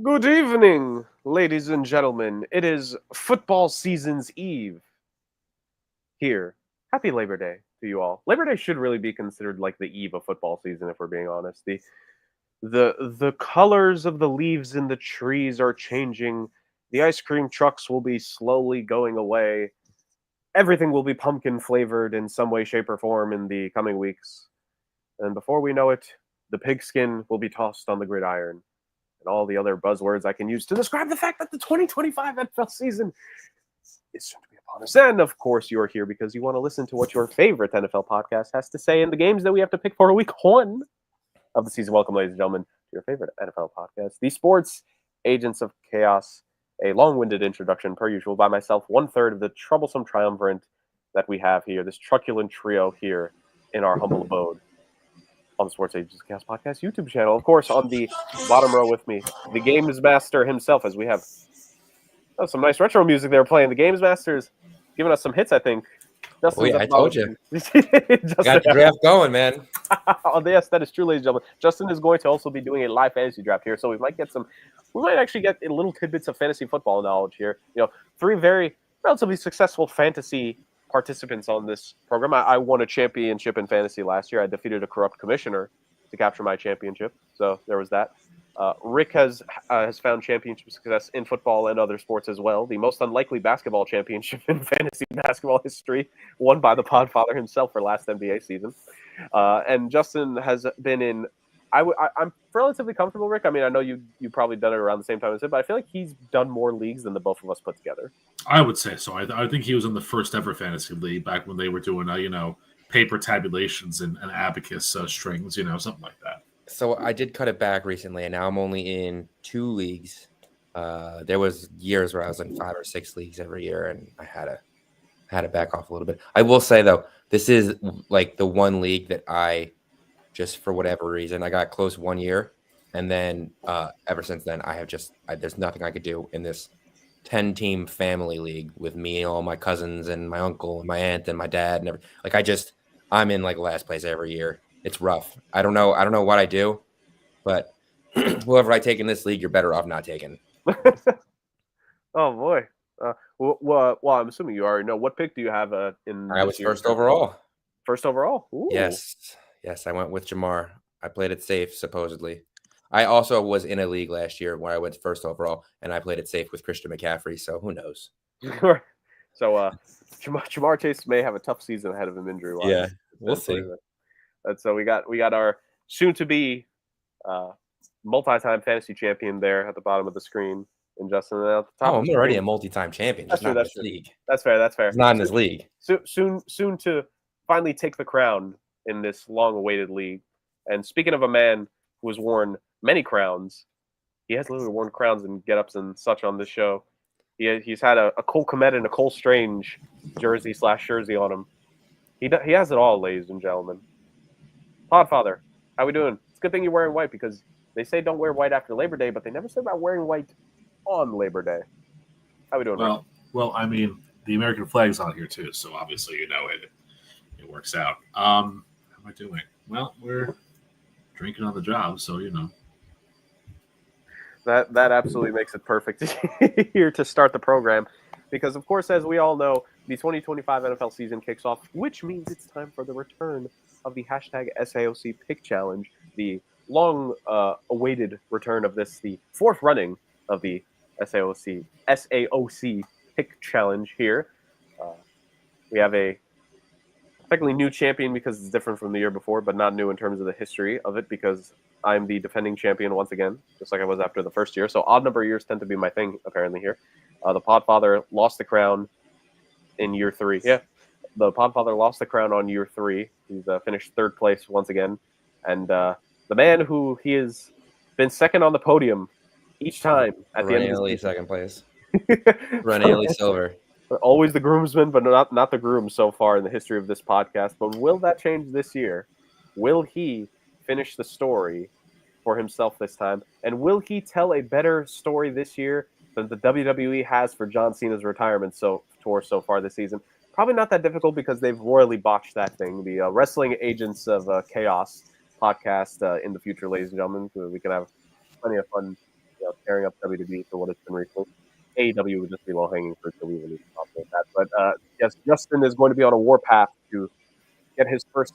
Good evening, ladies and gentlemen. It is football season's eve here. Happy Labor Day to you all. Labor Day should really be considered like the eve of football season, if we're being honest. The colors of the leaves in the trees are changing. The ice cream trucks will be slowly going away. Everything will be pumpkin flavored in some way, shape, or form in the coming weeks. And before we know it, the pigskin will be tossed on the gridiron. And all the other buzzwords I can use to describe the fact that the 2025 NFL season is soon to be upon us. And of course, you're here because you want to listen to what your favorite NFL podcast has to say in the games that we have to pick for week one of the season. Welcome, ladies and gentlemen, to your favorite NFL podcast, the Sports Agents of Chaos. A long-winded introduction, per usual, by myself, 1/3 of the troublesome triumvirate that we have here, this truculent trio here in our humble abode on the Sports Agents of Chaos podcast YouTube channel. Of course, on the bottom row with me, the Games Master himself, as we have some nice retro music they were playing. The Games Master's giving us some hits, I think. Justin's I told you. Justin, got the draft going, man. Oh, yes, that is true, ladies and gentlemen. Justin is going to also be doing a live fantasy draft here, so we might actually get little tidbits of fantasy football knowledge here. You know, three very relatively successful fantasy participants on this program. I won a championship in fantasy last year. I defeated a corrupt commissioner to capture my championship, so there was that. Rick has found championship success in football and other sports as well. The most unlikely basketball championship in fantasy basketball history, won by the Podfather himself for last NBA season. And Justin has been in. I'm relatively comfortable, Rick. I mean, I know you probably done it around the same time as him, but I feel like he's done more leagues than the both of us put together. I would say so. I think he was in the first ever fantasy league back when they were doing paper tabulations and abacus strings, something like that. So I did cut it back recently, and now I'm only in 2 leagues. There was years where I was in 5 or 6 leagues every year, and I had to back off a little bit. I will say though, this is like the one league that I just for whatever reason I got close 1 year, and then ever since then there's nothing I could do in this 10-team family league with me and all my cousins and my uncle and my aunt and my dad and I'm in like last place every year. It's rough. I don't know what I do, but whoever I take in this league, you're better off not taking. Oh boy. Well, I'm assuming you already know. What pick do you have in? I was first overall. First overall? Ooh. Yes, I went with Jamar. I played it safe, supposedly. I also was in a league last year where I went first overall, and I played it safe with Christian McCaffrey, so who knows? So Jamar Chase may have a tough season ahead of him injury-wise. Yeah, we'll see. And so we got our soon-to-be multi-time fantasy champion there at the bottom of the screen, and Justin at the top. I'm already a multi-time champion. Just not in this league. That's fair. It's not in this league. Soon to finally take the crown in this long-awaited league. And speaking of a man who has worn many crowns, he has literally worn crowns and get-ups and such on this show. He's had a Cole Kmet and a Cole Strange jersey on him. He has it all, ladies and gentlemen. Podfather, how we doing? It's a good thing you're wearing white because they say don't wear white after Labor Day, but they never say about wearing white on Labor Day. How we doing? Well, I mean, the American flag's on here too, so obviously it works out. How am I doing? Well, we're drinking on the job, so That absolutely makes it perfect here to start the program, because of course, as we all know, the 2025 NFL season kicks off, which means it's time for the return of the hashtag SAOC Pick Challenge, the long-awaited return of this, the fourth running of the SAOC Pick Challenge here. We have a technically new champion because it's different from the year before, but not new in terms of the history of it because I'm the defending champion once again, just like I was after the first year. So odd number of years tend to be my thing, apparently, here. The Podfather lost the crown in year 3. Yeah, the Podfather lost the crown on year 3. He's finished 3rd place once again. And the man who he has been second on the podium each time at the end of the second place. Ronnie Silver. Always the groomsman, but not the groom so far in the history of this podcast. But will that change this year? Will he finish the story for himself this time? And will he tell a better story this year than the WWE has for John Cena's retirement tour so far this season? Probably not that difficult because they've royally botched that thing. The Wrestling Agents of Chaos podcast in the future, ladies and gentlemen. We can have plenty of fun tearing up WWE for what it's been recently. AEW would just be low-hanging fruit, so we will need to talk about that. But yes, Justin is going to be on a warpath to get his first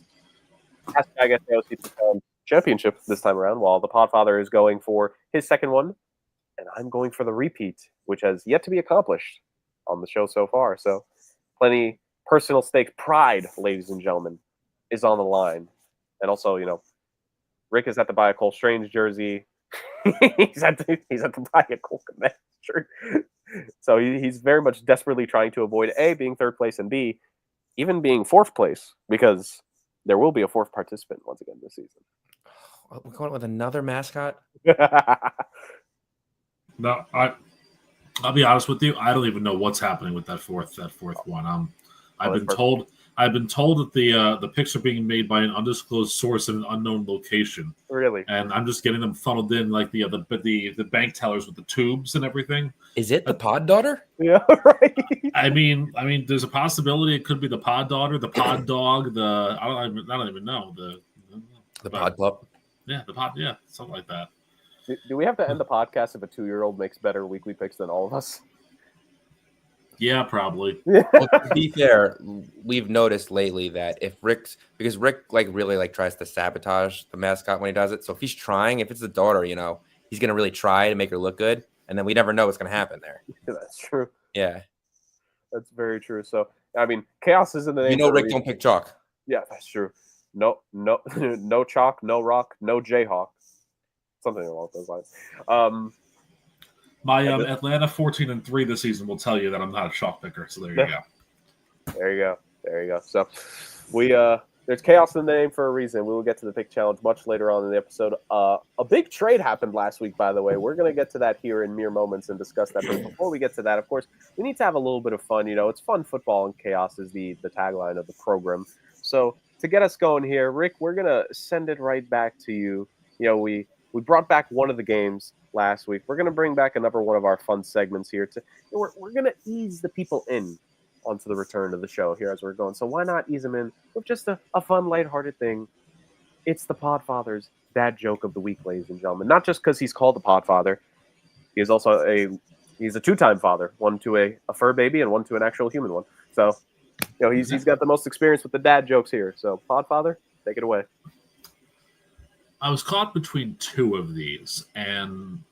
hashtag SAOC championship this time around, while the Podfather is going for his second one, and I'm going for the repeat, which has yet to be accomplished on the show so far. So plenty personal stake pride, ladies and gentlemen, is on the line. And also, Rick has had to buy a Cole Strange jersey. he's had to buy a Cole Komet shirt. So he's very much desperately trying to avoid A, being third place, and B, even being fourth place, because there will be a fourth participant once again this season. We're going with another mascot? No, I'll be honest with you. I don't even know what's happening with that fourth one. I've been told that the picks are being made by an undisclosed source in an unknown location. Really? And I'm just getting them funneled in like the bank tellers with the tubes and everything. Is it the pod daughter? Yeah, right. I mean, there's a possibility it could be the pod daughter, the pod dog, I don't even know The pod pup. Yeah, the pod, yeah, something like that. Do we have to end the podcast if a 2-year-old makes better weekly picks than all of us? Yeah, probably. Well, to be fair, we've noticed lately that because Rick really tries to sabotage the mascot when he does it. So if he's trying, if it's the daughter, he's gonna really try to make her look good, and then we never know what's gonna happen there. That's true. Yeah, that's very true. So chaos is in the name. Rick don't pick chalk. Yeah, that's true. No, no chalk, no rock, no Jayhawk. Something along those lines. My Atlanta 14-3 this season will tell you that I'm not a chalk picker. So there you go. There you go. So there's chaos in the name for a reason. We will get to the pick challenge much later on in the episode. A big trade happened last week, by the way. We're going to get to that here in mere moments and discuss that. But before we get to that, of course, we need to have a little bit of fun. It's fun football, and chaos is the tagline of the program. So to get us going here, Rick, we're going to send it right back to you. We brought back one of the games last week. We're going to bring back another one of our fun segments here. We're going to ease the people in onto the return of the show here as we're going. So why not ease them in with just a fun, lighthearted thing? It's the Podfather's dad joke of the week, ladies and gentlemen. Not just because he's called the Podfather. He is also he's a two-time father, one to a fur baby and one to an actual human one. So, he's got the most experience with the dad jokes here. So, Podfather, take it away. I was caught between two of these, and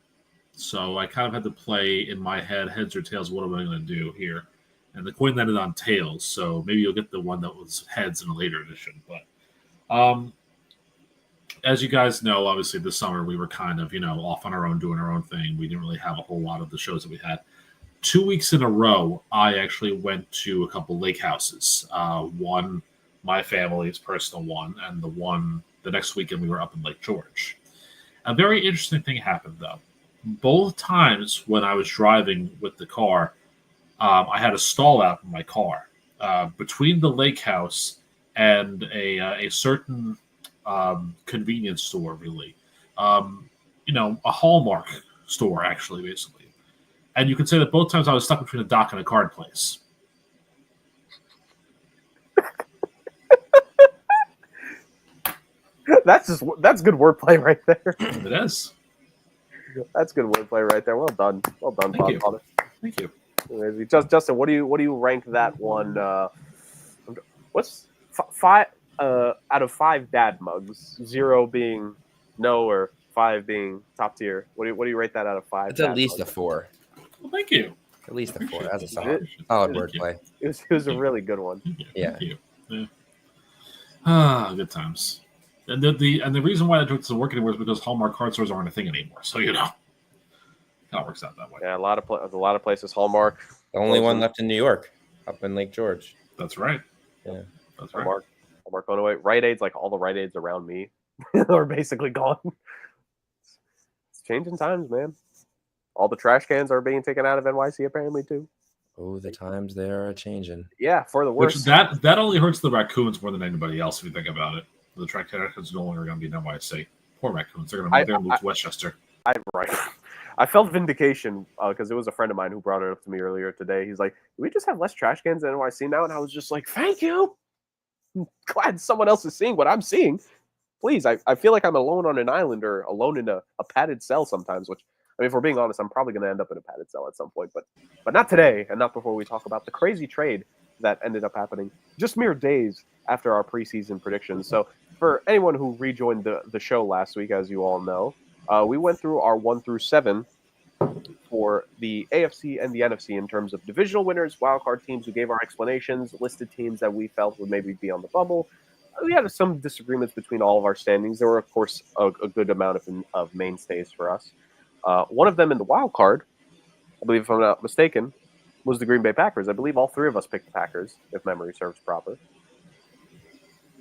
so I kind of had to play in my head, heads or tails, what am I going to do here? And the coin landed on tails, so maybe you'll get the one that was heads in a later edition. But as you guys know, obviously this summer we were kind of, off on our own, doing our own thing. We didn't really have a whole lot of the shows that we had. 2 weeks in a row, I actually went to a couple lake houses. One, my family's personal one, and the next weekend we were up in Lake George. A very interesting thing happened, though. Both times when I was driving with the car, I had a stall out in my car between the lake house and a certain convenience store, really. A Hallmark store, actually, basically. And you could say that both times I was stuck between a dock and a card place. That's good wordplay right there. It is. That's good wordplay right there. Well done, Podfather. Thank you. Justin, what do you rank that one? What's 5 out of 5 dad mugs? 0 being no, or 5 being top tier. What do you rate that out of 5? It's at least a 4. Well, thank you. At least a 4. That's a Solid wordplay. It was a really good one. Yeah. Thank you. Yeah. Good times. And the reason why that joke doesn't work anymore is because Hallmark card stores aren't a thing anymore. So kind of works out that way. Yeah, a lot of places Hallmark. The only one left in New York, up in Lake George. That's right. Yeah, that's right. Hallmark going away. Rite Aids, like all the Rite Aids around me, are basically gone. It's changing times, man. All the trash cans are being taken out of NYC apparently too. Oh, the times they are changing. Yeah, for the worse. Which that only hurts the raccoons more than anybody else if you think about it. The trash cans are no longer going to be in NYC. Poor raccoons. They're going to move to Westchester. I felt vindication because it was a friend of mine who brought it up to me earlier today. He's like, "Do we just have less trash cans in NYC now?" And I was just like, "Thank you. I'm glad someone else is seeing what I'm seeing. Please, I feel like I'm alone on an island or alone in a padded cell sometimes, which mean, if we're being honest, I'm probably going to end up in a padded cell at some point, but not today, and not before we talk about the crazy trade that ended up happening just mere days after our preseason predictions. So for anyone who rejoined the show last week, as you all know, we went through our 1 through 7 for the AFC and the NFC in terms of divisional winners, wildcard teams. We gave our explanations, listed teams that we felt would maybe be on the bubble. We had some disagreements between all of our standings. There were, of course, a good amount of mainstays for us. One of them in the wild card, I believe, if I'm not mistaken, was the Green Bay Packers. I believe all three of us picked the Packers, if memory serves proper.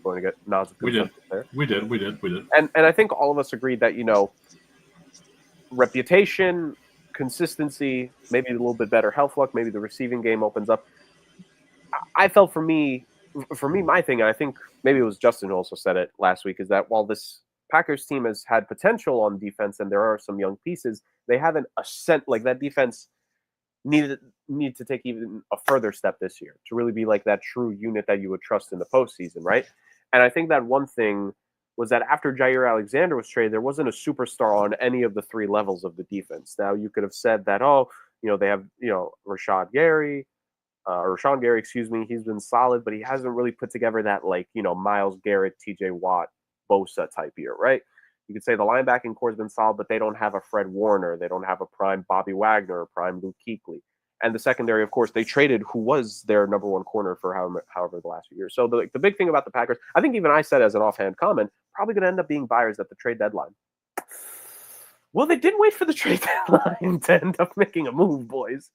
Going to get nods of consensus there. We did. And I think all of us agreed that, reputation, consistency, maybe a little bit better health luck, maybe the receiving game opens up. I felt for me, my thing, and I think maybe it was Justin who also said it last week, is that while this Packers team has had potential on defense and there are some young pieces, they haven't like that defense need to take even a further step this year to really be like that true unit that you would trust in the postseason, right? And I think that one thing was that after Jair Alexander was traded, there wasn't a superstar on any of the three levels of the defense. Now, you could have said that, they have, Rashawn Gary, he's been solid, but he hasn't really put together that, Myles Garrett, TJ Watt, Bosa type year, right? You could say the linebacking core has been solid, but they don't have a Fred Warner. They don't have a prime Bobby Wagner or prime Luke Kuechly. And the secondary, of course, they traded who was their number one corner for however the last few years. So the big thing about the Packers, I think even I said as an offhand comment, probably going to end up being buyers at the trade deadline. Well, they didn't wait for the trade deadline to end up making a move, boys,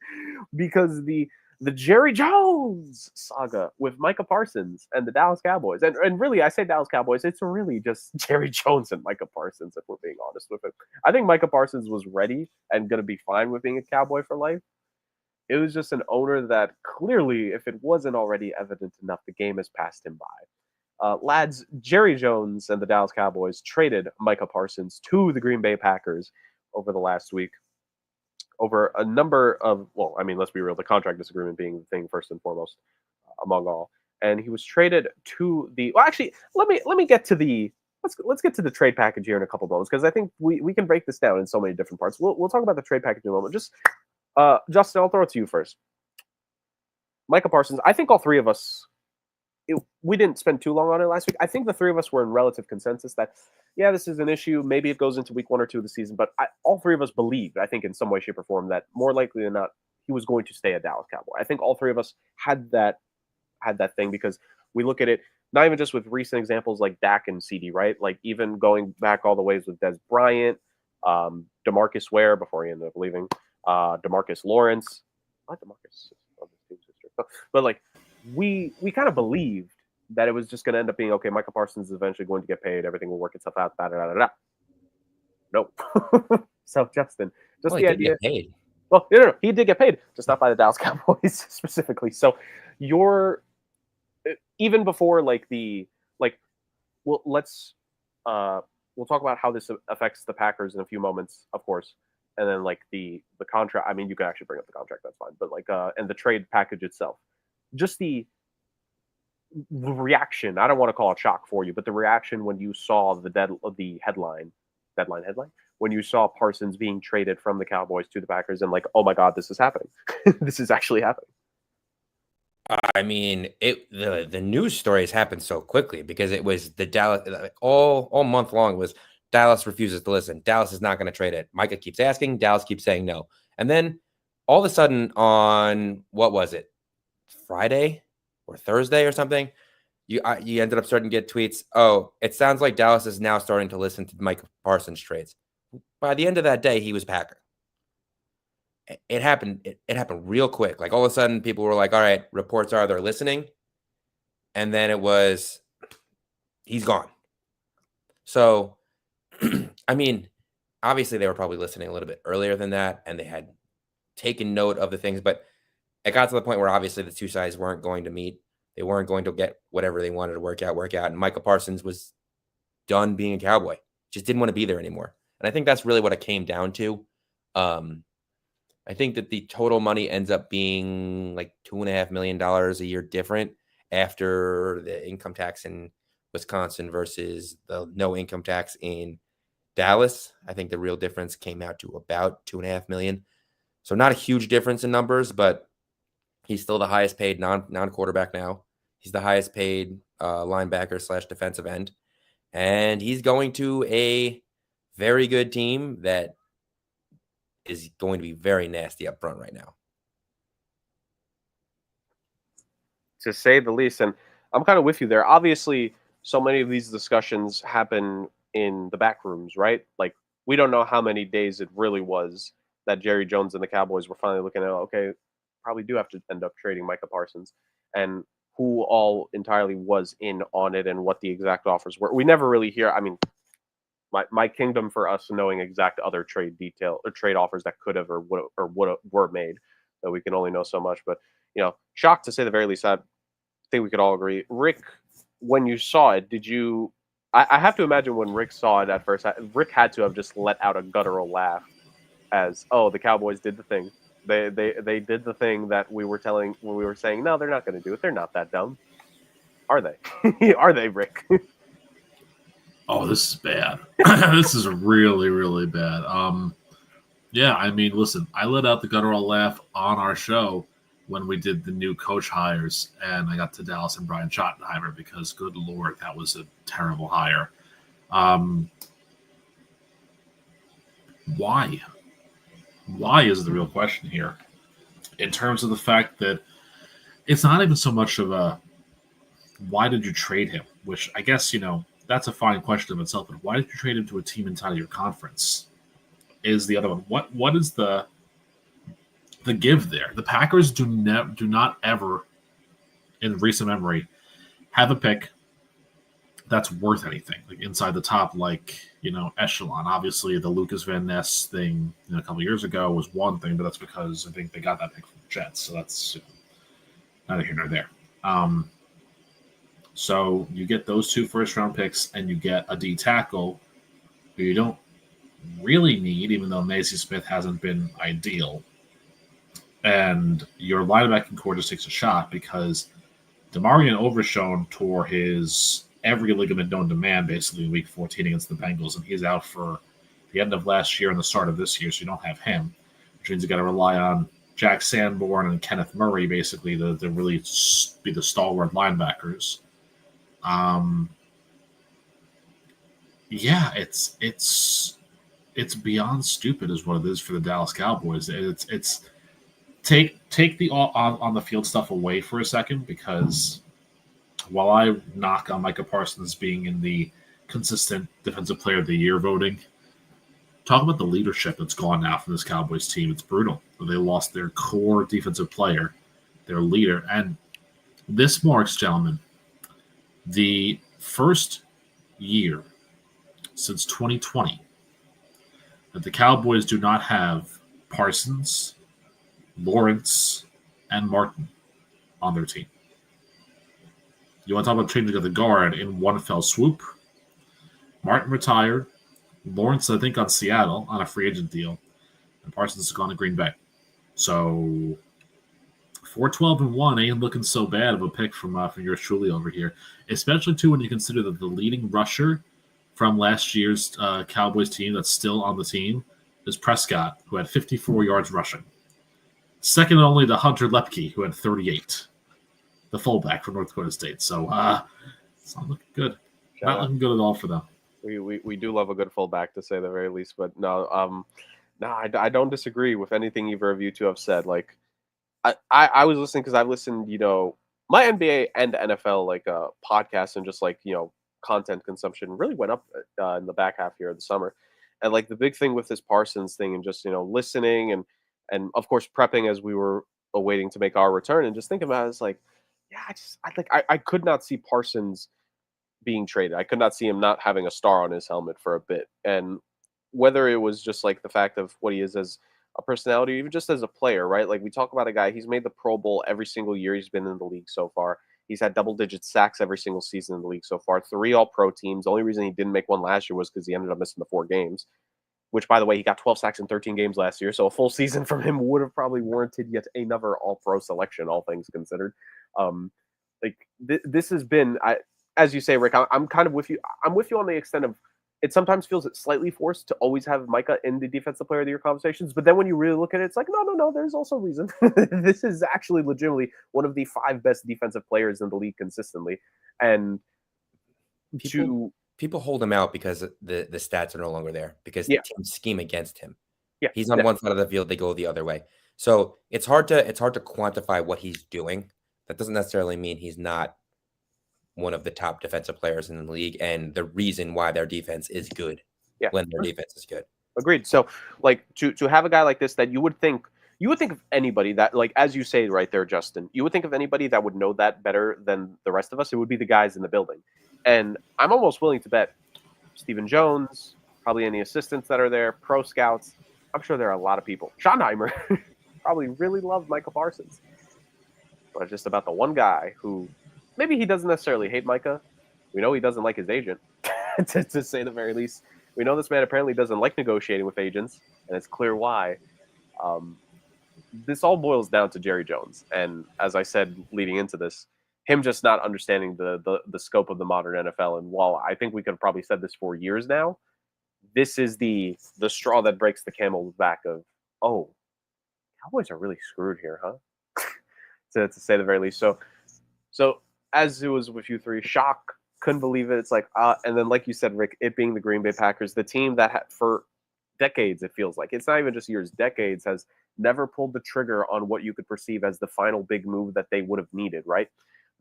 because the Jerry Jones saga with Micah Parsons and the Dallas Cowboys, and really, I say Dallas Cowboys, it's really just Jerry Jones and Micah Parsons, if we're being honest with it. I think Micah Parsons was ready and going to be fine with being a Cowboy for life. It was just an owner that clearly, if it wasn't already evident enough, the game has passed him by. Lads, Jerry Jones and the Dallas Cowboys traded Micah Parsons to the Green Bay Packers over the last week over a number of, let's be real, the contract disagreement being the thing first and foremost among all. And he was traded to let me get to let's get to the trade package here in a couple moments, because I think we can break this down in so many different parts. We'll talk about the trade package in a moment. Just Justin, I'll throw it to you first. Micah Parsons, I think all three of us, we didn't spend too long on it last week. I think the three of us were in relative consensus that, yeah, this is an issue. Maybe it goes into week 1 or 2 of the season, but all three of us believed, I think in some way, shape, or form, that more likely than not, he was going to stay a Dallas Cowboy. I think all three of us had that thing, because we look at it, not even just with recent examples like Dak and CD, right? Like even going back all the ways with Des Bryant, DeMarcus Ware before he ended up leaving, DeMarcus Lawrence, not DeMarcus, but like we kind of believed that it was just going to end up being, okay, Micah Parsons is eventually going to get paid, everything will work itself out, Nope. So Justin, the idea. Get paid. Well, no, he did get paid, just not by the Dallas Cowboys specifically. So even before we'll talk about how this affects the Packers in a few moments, of course. And then the contract, I mean, you can actually bring up the contract, that's fine. But and the trade package itself, just the reaction, I don't want to call it shock for you, but the reaction when you saw the headline, when you saw Parsons being traded from the Cowboys to the Packers, and oh my God, this is happening. This is actually happening. I mean, the news stories happened so quickly because it was the Dallas all month long. It was Dallas refuses to listen. Dallas is not going to trade it. Micah keeps asking. Dallas keeps saying no. And then all of a sudden on, what was it, Friday or Thursday or something, you ended up starting to get tweets. Oh, it sounds like Dallas is now starting to listen to Micah Parsons trades. By the end of that day, he was Packer. It happened. It happened real quick. All of a sudden, people were like, all right, reports are they're listening. And then it was, he's gone. So, I mean, obviously they were probably listening a little bit earlier than that, and they had taken note of the things, but it got to the point where obviously the two sides weren't going to meet. They weren't going to get whatever they wanted to work out. And Micah Parsons was done being a Cowboy. Just didn't want to be there anymore. And I think that's really what it came down to. I think that the total money ends up being $2.5 million a year different after the income tax in Wisconsin versus the no income tax in Dallas, I think the real difference came out to about $2.5 million. So not a huge difference in numbers, but he's still the highest paid non-quarterback now. He's the highest paid linebacker / defensive end. And he's going to a very good team that is going to be very nasty up front right now. To say the least. And I'm kind of with you there. Obviously, so many of these discussions happen in the back rooms, right? Like, we don't know how many days it really was that Jerry Jones and the Cowboys were finally looking at, okay, probably do have to end up trading Micah Parsons, and who all entirely was in on it and what the exact offers were. We never really hear, I mean, my kingdom for us knowing exact other trade detail or trade offers that could have or would were made, that we can only know so much. But, shocked to say the very least. I think we could all agree. Rick, when you saw it, did you? I have to imagine when Rick saw it at first, Rick had to have just let out a guttural laugh, as, oh, the Cowboys did the thing. They did the thing that we were saying, no, they're not going to do it. They're not that dumb, are they? Are they, Rick? Oh, this is bad. This is really, really bad. Yeah, I mean, listen, I let out the guttural laugh on our show when we did the new coach hires, and I got to Dallas and Brian Schottenheimer because, good Lord, that was a terrible hire. Why? Why is the real question here? In terms of the fact that it's not even so much of a why did you trade him, which I guess, that's a fine question of itself, but why did you trade him to a team inside of your conference is the other one. What is the give there? The Packers do not ever, in recent memory, have a pick that's worth anything, like inside the top, echelon. Obviously, the Lucas Van Ness thing a couple years ago was one thing, but that's because I think they got that pick from the Jets, so that's neither here nor there. So you get those 2 first-round picks, and you get a D tackle who you don't really need, even though Macy Smith hasn't been ideal. And your linebacking core just takes a shot because Demarion Overshown tore his every ligament known to man basically in Week 14 against the Bengals, and he's out for the end of last year and the start of this year, so you don't have him, which means you got to rely on Jack Sanborn and Kenneth Murray basically to really be the stalwart linebackers. Yeah, it's beyond stupid is what it is for the Dallas Cowboys. It's take the on the field stuff away for a second, because while I knock on Micah Parsons being in the consistent Defensive Player of the Year voting, talk about the leadership that's gone now from this Cowboys team. It's brutal. They lost their core defensive player, their leader, and this marks, gentlemen, the first year since 2020 that the Cowboys do not have Parsons, Lawrence, and Martin on their team. You want to talk about changing of the guard in one fell swoop? Martin retired. Lawrence, I think, on Seattle on a free agent deal. And Parsons has gone to Green Bay. So 4-12-1 ain't looking so bad of a pick from yours truly over here, especially too when you consider that the leading rusher from last year's Cowboys team that's still on the team is Prescott, who had 54 yards rushing. Second only to Hunter Lepke, who had 38, the fullback from North Dakota State. So it's not looking good. Not looking good at all for them. We do love a good fullback, to say the very least. But no, I don't disagree with anything either of you two have said. Like, I was listening because I've listened, my NBA and NFL podcasts and just content consumption really went up in the back half here of the summer. And the big thing with this Parsons thing and just, listening and of course prepping as we were awaiting to make our return and just thinking about it, it's I could not see Parsons being traded. I could not see him not having a star on his helmet for a bit. And whether it was just the fact of what he is as a personality, even just as a player, right? We talk about a guy, he's made the Pro Bowl every single year he's been in the league so far. He's had double-digit sacks every single season in the league so far. 3 All-Pro teams. The only reason he didn't make one last year was because he ended up missing the 4 games, which, by the way, he got 12 sacks in 13 games last year. So a full season from him would have probably warranted yet another All-Pro selection, all things considered. This has been, as you say, Rick, I'm kind of with you. I'm with you on the extent of it sometimes feels slightly forced to always have Micah in the defensive player of the year conversations. But then when you really look at it, it's like, no, there's also reason. This is actually legitimately one of the 5 best defensive players in the league consistently. And people hold him out because the stats are no longer there, because Yeah. teams scheme against him. Yeah, He's on one side of the field, they go the other way. So it's hard to quantify what he's doing. That doesn't necessarily mean he's not one of the top defensive players in the league, and the reason why their defense is good when their defense is good. Agreed. So, like, to have a guy like this that you would think of anybody that, like, as you say right there, Justin, you would think of anybody that would know that better than the rest of us. It would be the guys in the building. And I'm almost willing to bet Stephen Jones, probably any assistants that are there, pro scouts. I'm sure there are a lot of people. Schottenheimer probably really loved Micah Parsons. But just about the one guy who maybe he doesn't necessarily hate Micah. We know he doesn't like his agent, to say the very least. We know this man apparently doesn't like negotiating with agents, and it's clear why. This all boils down to Jerry Jones. And as I said leading into this, him just not understanding the scope of the modern NFL. And while I think we could have probably said this for years now, this is the straw that breaks the camel's back of, oh, Cowboys are really screwed here, huh? to say the very least. So as it was with you three, shock, couldn't believe it. It's like, and then like you said, Rick, it being the Green Bay Packers, the team that for decades, it feels like, it's not even just years, decades, has never pulled the trigger on what you could perceive as the final big move that they would have needed, right?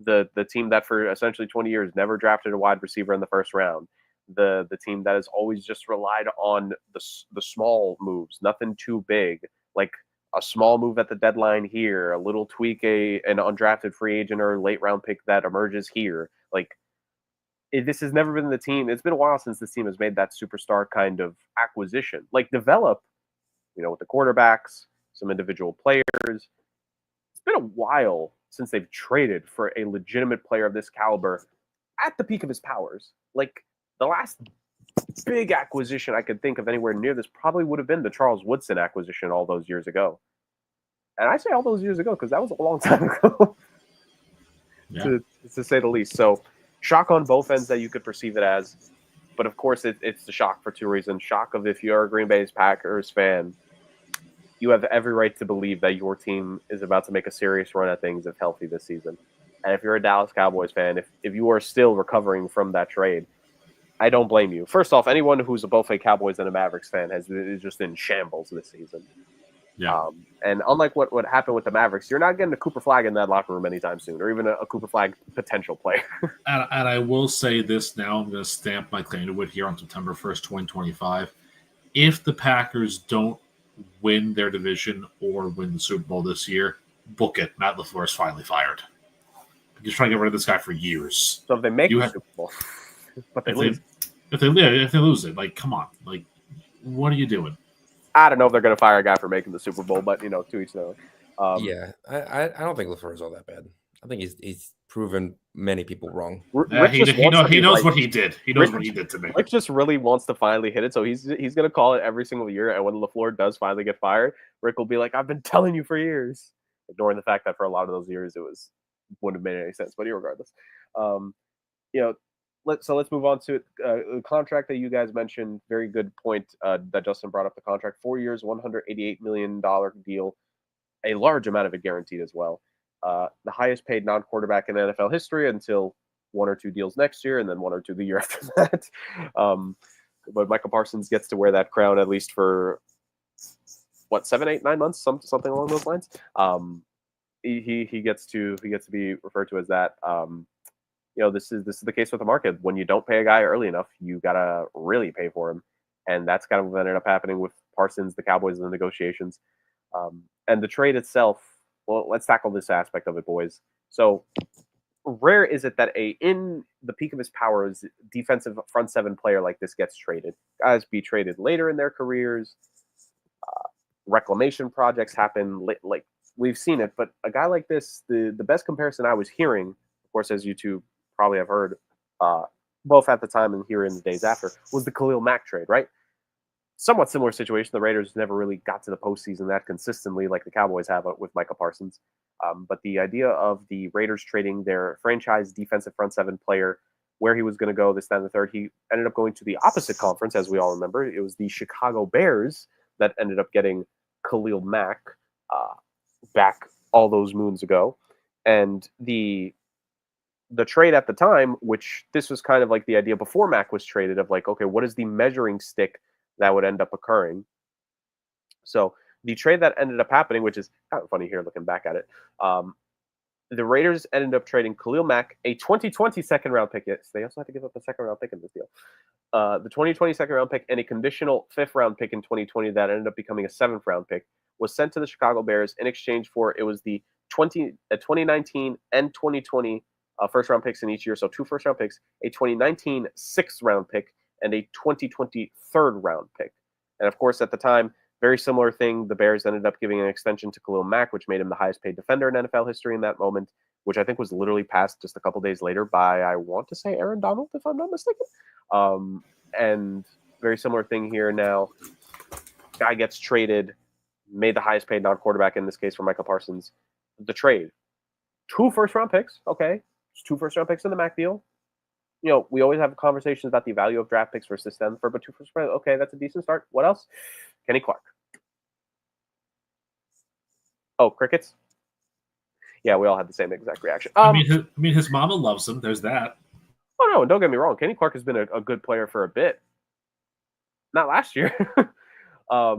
The team that for essentially 20 years never drafted a wide receiver in the first round. The team that has always just relied on the small moves, nothing too big, like a small move at the deadline here, a little tweak, an undrafted free agent or late round pick that emerges here. Like, this has never been the team. It's been a while since this team has made that superstar kind of acquisition. Like, develop, with the quarterbacks, some individual players. It's been a while since they've traded for a legitimate player of this caliber at the peak of his powers. Like, the last big acquisition I could think of anywhere near this probably would have been the Charles Woodson acquisition all those years ago. And I say all those years ago because that was a long time ago, to say the least. So, shock on both ends that you could perceive it as. But, of course, it's the shock for 2 reasons. Shock of, if you're a Green Bay Packers fan, you have every right to believe that your team is about to make a serious run at things if healthy this season. And if you're a Dallas Cowboys fan, if you are still recovering from that trade, I don't blame you. First off, anyone who's both a Cowboys and a Mavericks fan is just in shambles this season. Yeah. And unlike what happened with the Mavericks, you're not getting a Cooper Flag in that locker room anytime soon, or even a Cooper Flag potential player. And I will say this now, I'm going to stamp my claim to it here on September 1st, 2025. If the Packers don't win their division or win the Super Bowl this year, book it. Matt LaFleur is finally fired. You're trying to get rid of this guy for years. So if they make the Super Bowl, but they lose. If they lose it, like, come on. Like, what are you doing? I don't know if they're going to fire a guy for making the Super Bowl, but, to each their own. Yeah, I don't think LaFleur is all that bad. I think he's proven many people wrong. He knows what he did. He knows what he did to me. Rick just really wants to finally hit it, so he's going to call it every single year. And when LaFleur does finally get fired, Rick will be like, "I've been telling you for years," ignoring the fact that for a lot of those years wouldn't have made any sense. But regardless, let's move on to the contract that you guys mentioned. Very good point that Justin brought up. The contract, 4 years, $188 million deal, a large amount of it guaranteed as well. The highest paid non-quarterback in NFL history until 1 or 2 deals next year, and then 1 or 2 the year after that. But Micah Parsons gets to wear that crown at least for 7, 8, 9 months, something along those lines. He gets to be referred to as that. This is the case with the market. When you don't pay a guy early enough, you gotta really pay for him, and that's kind of what ended up happening with Parsons, the Cowboys, and the negotiations, and the trade itself. Well, let's tackle this aspect of it, boys. So, rare is it that in the peak of his powers, defensive front 7 player like this gets traded. Guys be traded later in their careers. Reclamation projects happen. Like, we've seen it, but a guy like this, the best comparison I was hearing, of course, as you two probably have heard, both at the time and here in the days after, was the Khalil Mack trade, right? Somewhat similar situation. The Raiders never really got to the postseason that consistently like the Cowboys have with Micah Parsons. But the idea of the Raiders trading their franchise defensive front 7 player where he was going to go, this, that, and the third. He ended up going to the opposite conference, as we all remember. It was the Chicago Bears that ended up getting Khalil Mack back all those moons ago. And the trade at the time, which this was kind of like the idea before Mack was traded of like, okay, what is the measuring stick that would end up occurring? So the trade that ended up happening, which is kind of funny here looking back at it, the Raiders ended up trading Khalil Mack, a 2020 second-round pick. Yes, they also had to give up a second-round pick in this deal. The 2020 second-round pick and a conditional fifth-round pick in 2020 that ended up becoming a seventh-round pick was sent to the Chicago Bears in exchange for, it was the 2019 and 2020 first-round picks in each year, so 2 first-round picks, a 2019 sixth-round pick, and a 2020 third-round pick. And, of course, at the time, very similar thing. The Bears ended up giving an extension to Khalil Mack, which made him the highest paid defender in NFL history in that moment, which I think was literally passed just a couple days later by, I want to say, Aaron Donald, if I'm not mistaken. And very similar thing here now. Guy gets traded, made the highest paid non-quarterback in this case for Micah Parsons. The trade. 2 first-round picks. Okay. It's 2 first-round picks in the Mack deal. You know, we always have conversations about the value of draft picks versus Stanford, but 2 first-round, okay, that's a decent start. What else? Kenny Clark. Oh, crickets? Yeah, we all had the same exact reaction. I mean, his mama loves him. There's that. Oh, no, and don't get me wrong. Kenny Clark has been a good player for a bit. Not last year. I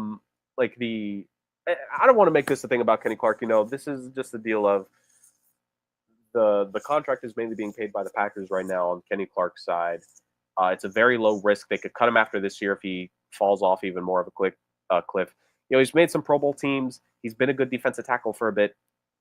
don't want to make this a thing about Kenny Clark. You know, this is just a deal of the contract is mainly being paid by the Packers right now on Kenny Clark's side. It's a very low risk. They could cut him after this year if he falls off even more of a cliff. You know, he's made some Pro Bowl teams. He's been a good defensive tackle for a bit.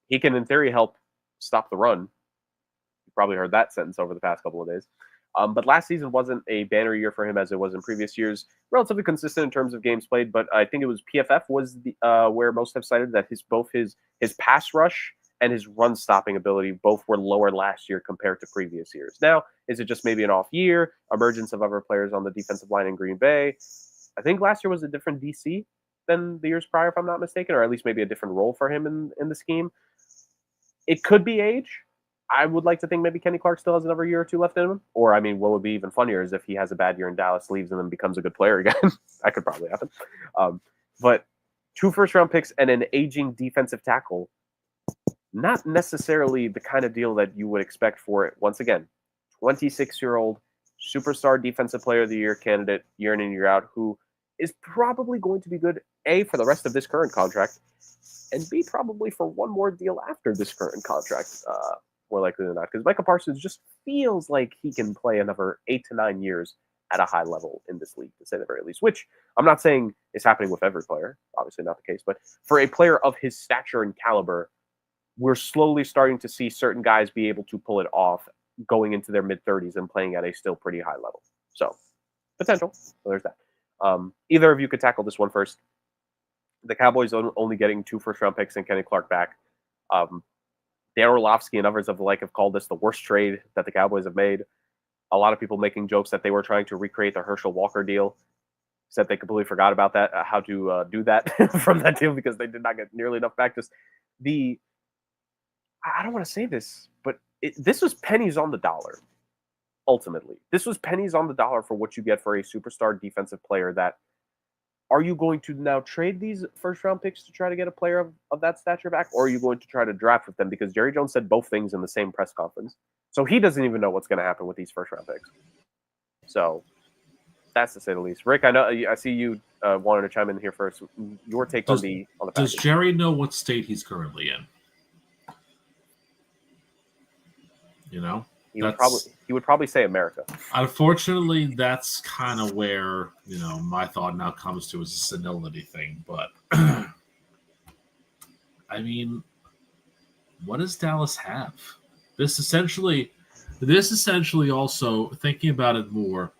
He can, in theory, help stop the run. You probably heard that sentence over the past couple of days. But last season wasn't a banner year for him as it was in previous years. Relatively consistent in terms of games played, but I think it was PFF was the where most have cited that both his pass rush and his run stopping ability both were lower last year compared to previous years. Now, is it just maybe an off year? Emergence of other players on the defensive line in Green Bay? I think last year was a different DC than the years prior, if I'm not mistaken, or at least maybe a different role for him in the scheme. It could be age. I would like to think maybe Kenny Clark still has another year or 2 left in him. Or, I mean, what would be even funnier is if he has a bad year in Dallas, leaves, and then becomes a good player again. That could probably happen. But 2 first-round picks and an aging defensive tackle, not necessarily the kind of deal that you would expect for it. Once again, 26-year-old superstar defensive player of the year candidate year in and year out who is probably going to be good, A, for the rest of this current contract, and B, probably for one more deal after this current contract, more likely than not. Because Micah Parsons just feels like he can play another 8 to 9 years at a high level in this league, to say the very least, which I'm not saying is happening with every player, obviously not the case, but for a player of his stature and caliber, we're slowly starting to see certain guys be able to pull it off going into their mid-30s and playing at a still pretty high level. So, potential. So there's that. Either of you could tackle this one first. The Cowboys only getting 2 first-round picks and Kenny Clark back. Dan Orlovsky and others of the like have called this the worst trade that the Cowboys have made. A lot of people making jokes that they were trying to recreate the Herschel Walker deal. Said they completely forgot about that, how to do that from that deal because they did not get nearly enough back. I don't want to say this, but this was pennies on the dollar, ultimately. This was pennies on the dollar for what you get for a superstar defensive player that, are you going to now trade these first-round picks to try to get a player of that stature back, or are you going to try to draft with them? Because Jerry Jones said both things in the same press conference. So he doesn't even know what's going to happen with these first-round picks. So that's to say the least. Rick, I see you wanted to chime in here first. Your take on the Does package. Jerry know what state he's currently in? You know? He would probably say America. Unfortunately, that's kind of where, you know, my thought now comes to is a senility thing. But, I mean, what does Dallas have? This essentially also, thinking about it more,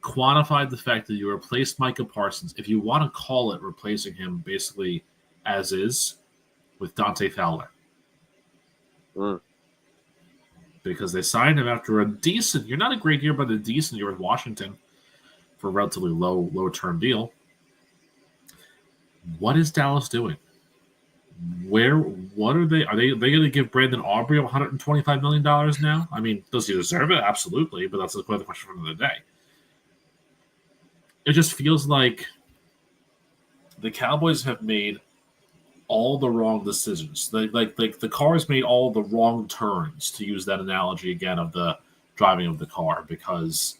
quantified the fact that you replaced Micah Parsons, if you want to call it replacing him basically as is, with Dante Fowler. Because they signed him after a decent, you're not a great year, but a decent year with Washington for a relatively low term deal. What is Dallas doing? What are they? Are they going to give Brandon Aubrey $125 million now? I mean, does he deserve it? Absolutely, but that's another question for another day. It just feels like the Cowboys have made all the wrong decisions. Like the car's made all the wrong turns, to use that analogy again of the driving of the car, because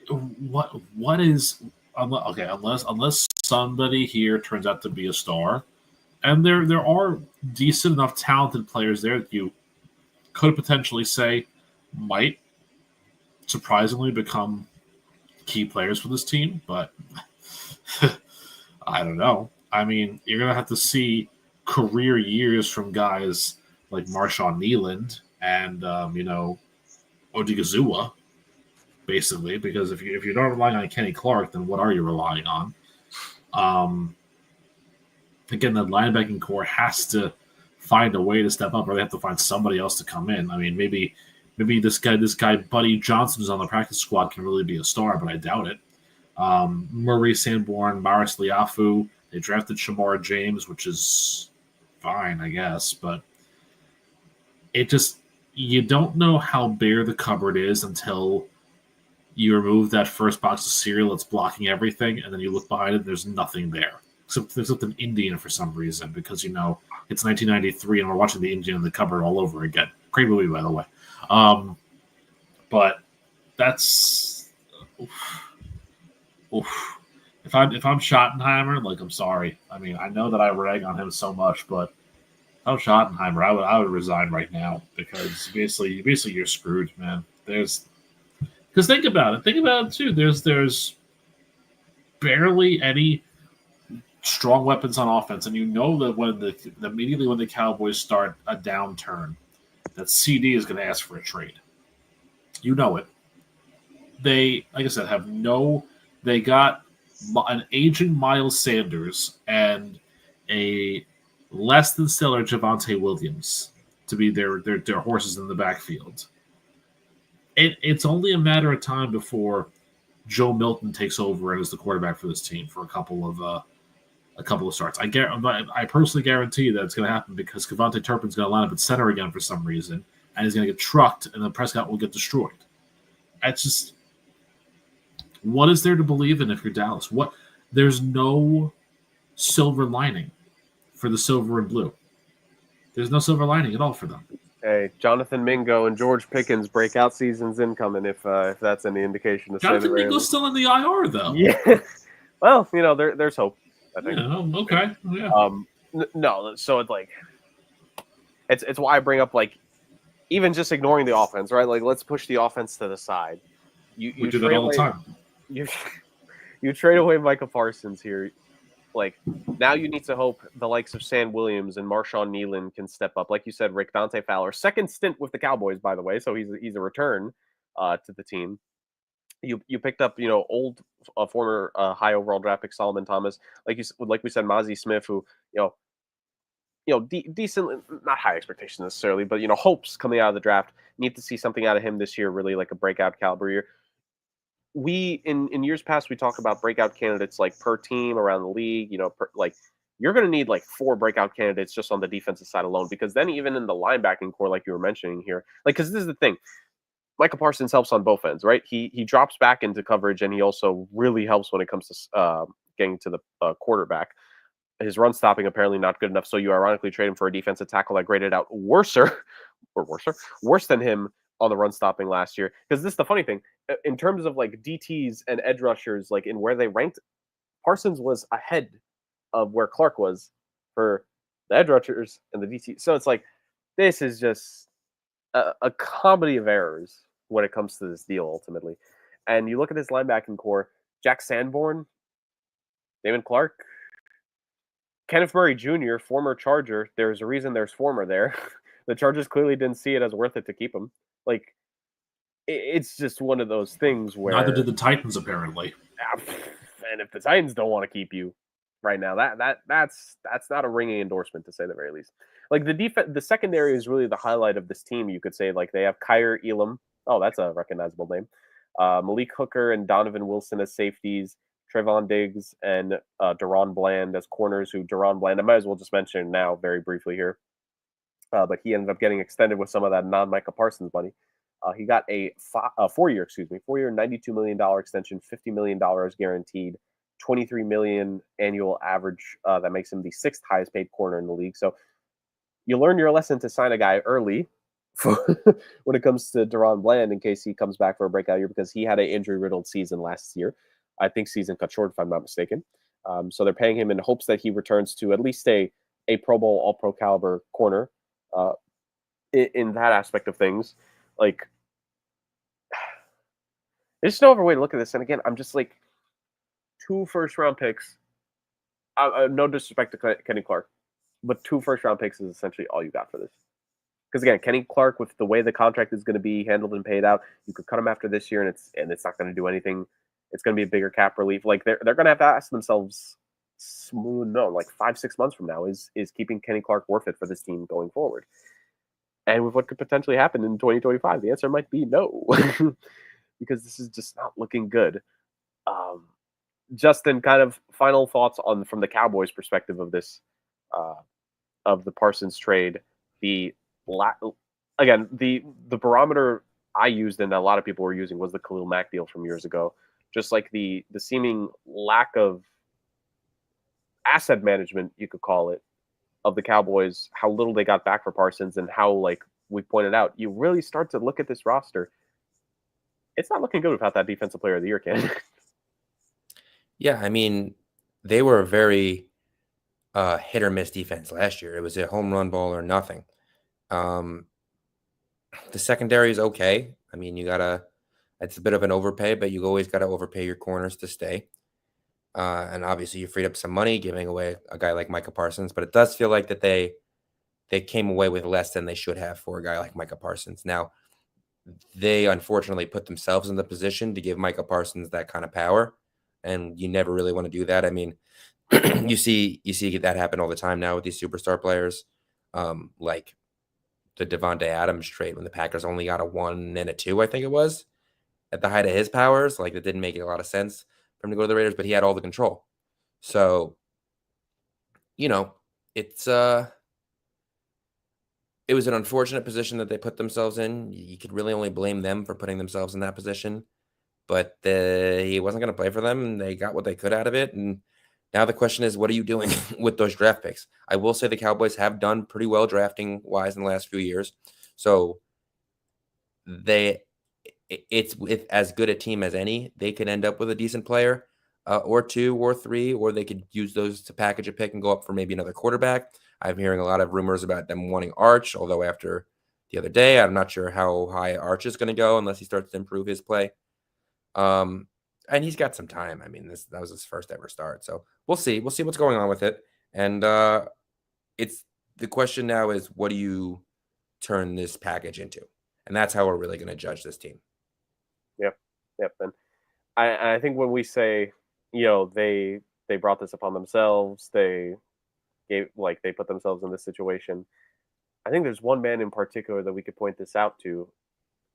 what is okay, unless somebody here turns out to be a star, and there are decent enough talented players there that you could potentially say might surprisingly become key players for this team, but I don't know. I mean, you're gonna have to see career years from guys like Marshawn Kneeland and Odigizua, basically, because if you're not relying on Kenny Clark, then what are you relying on? Again, that linebacking core has to find a way to step up, or they have to find somebody else to come in. I mean, maybe this guy Buddy Johnson, who's on the practice squad, can really be a star, but I doubt it. Murray Sanborn, Maris Liafu. They drafted Shamar James, which is fine, I guess, but you don't know how bare the cupboard is until you remove that first box of cereal that's blocking everything, and then you look behind it, and there's nothing there. Except there's an Indian for some reason, because it's 1993 and we're watching the Indian in the cupboard all over again. Great movie, by the way. But that's oof. If I'm Schottenheimer, like, I'm sorry. I mean, I know that I rag on him so much, but if I'm Schottenheimer, I would resign right now, because basically you're screwed, man. Because think about it too. There's barely any strong weapons on offense, and you know that immediately when the Cowboys start a downturn, that CD is going to ask for a trade. You know it. They, like I said, they got an aging Miles Sanders and a less than stellar Javonte Williams to be their horses in the backfield. It's only a matter of time before Joe Milton takes over as the quarterback for this team for a couple of starts. I personally guarantee that it's going to happen, because Kevontae Turpin's going to line up at center again for some reason, and he's going to get trucked, and then Prescott will get destroyed. It's just, what is there to believe in if you're Dallas? There's no silver lining for the silver and blue. There's no silver lining at all for them. Hey, Jonathan Mingo and George Pickens breakout seasons incoming, if that's any indication. Jonathan Mingo's still in the IR, though. Yeah. Well, there's hope, I think. Yeah, okay. Yeah. No, so it's like, it's why I bring up, like, even just ignoring the offense, right? Like, let's push the offense to the side. We do that all the time. You trade away Micah Parsons here. Like, now you need to hope the likes of Sam Williams and Marshawn Kneeland can step up. Like you said, Rick, Dante Fowler, second stint with the Cowboys, by the way, so he's a return to the team. You picked up, former high overall draft pick Solomon Thomas, like we said, Mozzie Smith, who decent, not high expectations necessarily, but hopes coming out of the draft. Need to see something out of him this year, really, like a breakout caliber year. We in years past, we talk about breakout candidates like per team around the league. You're going to need like 4 breakout candidates just on the defensive side alone, because then even in the linebacking core, like you were mentioning here, because this is the thing, Micah Parsons helps on both ends, right? He drops back into coverage, and he also really helps when it comes to getting to the quarterback. His run stopping apparently not good enough, so you ironically trade him for a defensive tackle that graded out worse than him on the run stopping last year. Because this is the funny thing, in terms of like DTs and edge rushers, like in where they ranked, Parsons was ahead of where Clark was for the edge rushers and the DT. So it's like, this is just a comedy of errors when it comes to this deal ultimately. And you look at this linebacking core: Jack Sanborn, Damon Clark, Kenneth Murray Jr., former Charger. There's a reason there's former there. The Chargers clearly didn't see it as worth it to keep him. Like, it's just one of those things where... Neither did the Titans, apparently. And if the Titans don't want to keep you right now, that's not a ringing endorsement, to say the very least. Like, the secondary is really the highlight of this team, you could say. Like, they have Kyer Elam. Oh, that's a recognizable name. Malik Hooker and Donovan Wilson as safeties. Trayvon Diggs and Daron Bland as corners. Who Daron Bland, I might as well just mention now very briefly here. But he ended up getting extended with some of that non-Micah Parsons money. He got a 4-year, $92 million extension, $50 million guaranteed, $23 million annual average. That makes him the 6th highest paid corner in the league. So you learn your lesson to sign a guy early for when it comes to Daron Bland in case he comes back for a breakout year, because he had an injury-riddled season last year. I think season cut short, if I'm not mistaken. So they're paying him in hopes that he returns to at least a Pro Bowl, All-Pro caliber corner. In that aspect of things, like, there's no other way to look at this. And again, I'm just like, 2 first-round picks. No disrespect to Kenny Clark, but 2 first-round picks is essentially all you got for this. Because again, Kenny Clark, with the way the contract is going to be handled and paid out, you could cut him after this year, and it's not going to do anything. It's going to be a bigger cap relief. Like, they're going to have to ask themselves, like 5-6 months from now, is keeping Kenny Clark worth it for this team going forward? And with what could potentially happen in 2025, the answer might be no, because this is just not looking good. Justin, kind of final thoughts on from the Cowboys' perspective of this, of the Parsons trade. The barometer I used and a lot of people were using was the Khalil Mack deal from years ago. Just like the seeming lack of asset management, you could call it, of the Cowboys, how little they got back for Parsons, and how, like we pointed out, you really start to look at this roster. It's not looking good without that Defensive Player of the Year candidate. Yeah, I mean, they were a very hit or miss defense last year. It was a home run ball or nothing. The secondary is okay. I mean, it's a bit of an overpay, but you always got to overpay your corners to stay. And obviously you freed up some money giving away a guy like Micah Parsons, but it does feel like that they came away with less than they should have for a guy like Micah Parsons. Now, they unfortunately put themselves in the position to give Micah Parsons that kind of power, and you never really want to do that. I mean, you see that happen all the time now with these superstar players, like the Devontae Adams trade when the Packers only got a 1 and a 2, I think it was, at the height of his powers. Like, it didn't make a lot of sense for him to go to the Raiders, but he had all the control. So, it was an unfortunate position that they put themselves in. You could really only blame them for putting themselves in that position, but he wasn't going to play for them, and they got what they could out of it. And now the question is, what are you doing with those draft picks? I will say the Cowboys have done pretty well drafting wise in the last few years. So it's with as good a team as any. They could end up with a decent player, or 2 or 3, or they could use those to package a pick and go up for maybe another quarterback. I'm hearing a lot of rumors about them wanting Arch, although after the other day, I'm not sure how high Arch is going to go unless he starts to improve his play. And he's got some time. I mean, that was his first ever start. So we'll see. We'll see what's going on with it. And it's the question now is, what do you turn this package into? And that's how we're really going to judge this team. Yep. And I think when we say, they brought this upon themselves, they put themselves in this situation, I think there's one man in particular that we could point this out to,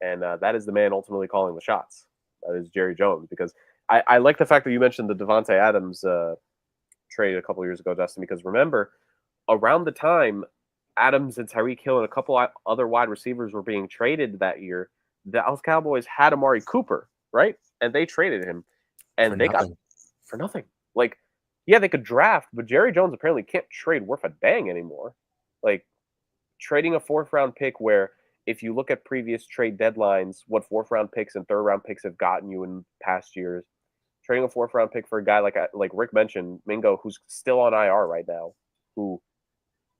and that is the man ultimately calling the shots. That is Jerry Jones, because I like the fact that you mentioned the Devontae Adams trade a couple years ago, Justin, because remember, around the time Adams and Tyreek Hill and a couple other wide receivers were being traded that year, the Dallas Cowboys had Amari Cooper, right? And they traded him, and they got for nothing. Like, yeah, they could draft, but Jerry Jones apparently can't trade worth a dang anymore. Like, trading a 4th-round pick, where if you look at previous trade deadlines, what 4th-round picks and 3rd-round picks have gotten you in past years, trading a 4th-round pick for a guy like Rick mentioned, Mingo, who's still on IR right now, who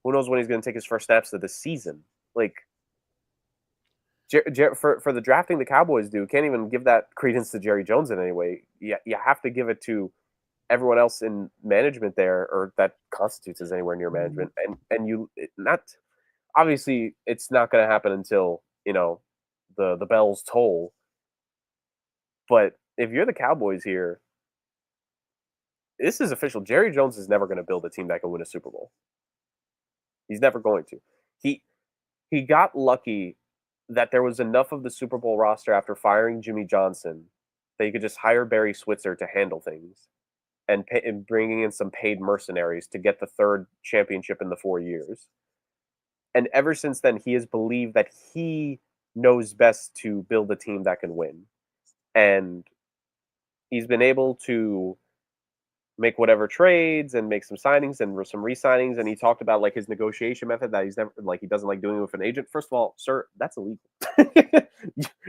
knows when he's going to take his first steps of the season. Like, for the drafting the Cowboys do, can't even give that credence to Jerry Jones in any way. You have to give it to everyone else in management there, or that constitutes as anywhere near management. And you not obviously it's not going to happen until the bells toll. But if you're the Cowboys here, this is official. Jerry Jones is never going to build a team that can win a Super Bowl. He's never going to. He got lucky that there was enough of the Super Bowl roster after firing Jimmy Johnson that you could just hire Barry Switzer to handle things. and bringing in some paid mercenaries to get the third championship in the 4 years. And ever since then, he has believed that he knows best to build a team that can win. And he's been able to make whatever trades and make some signings and some re-signings. And he talked about like his negotiation method that he's never like he doesn't like doing with an agent. First of all, sir, that's illegal.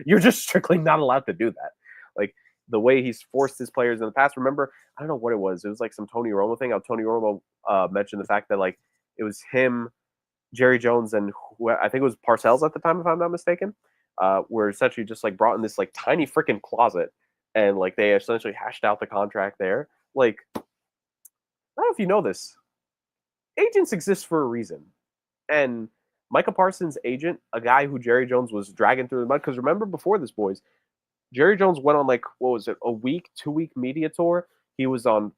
You're just strictly not allowed to do that. Like the way he's forced his players in the past. Remember, I don't know what it was. It was like some Tony Romo thing. How Tony Romo mentioned the fact that like it was him, Jerry Jones, and I think it was Parcells at the time, if I'm not mistaken, were essentially just like brought in this like tiny freaking closet, and like they essentially hashed out the contract there. Like, I don't know if you know this, agents exist for a reason, and Micah Parsons' agent, a guy who Jerry Jones was dragging through the mud. Because remember, before this, boys, Jerry Jones went on like what was it, a week, 2-week media tour. He was on.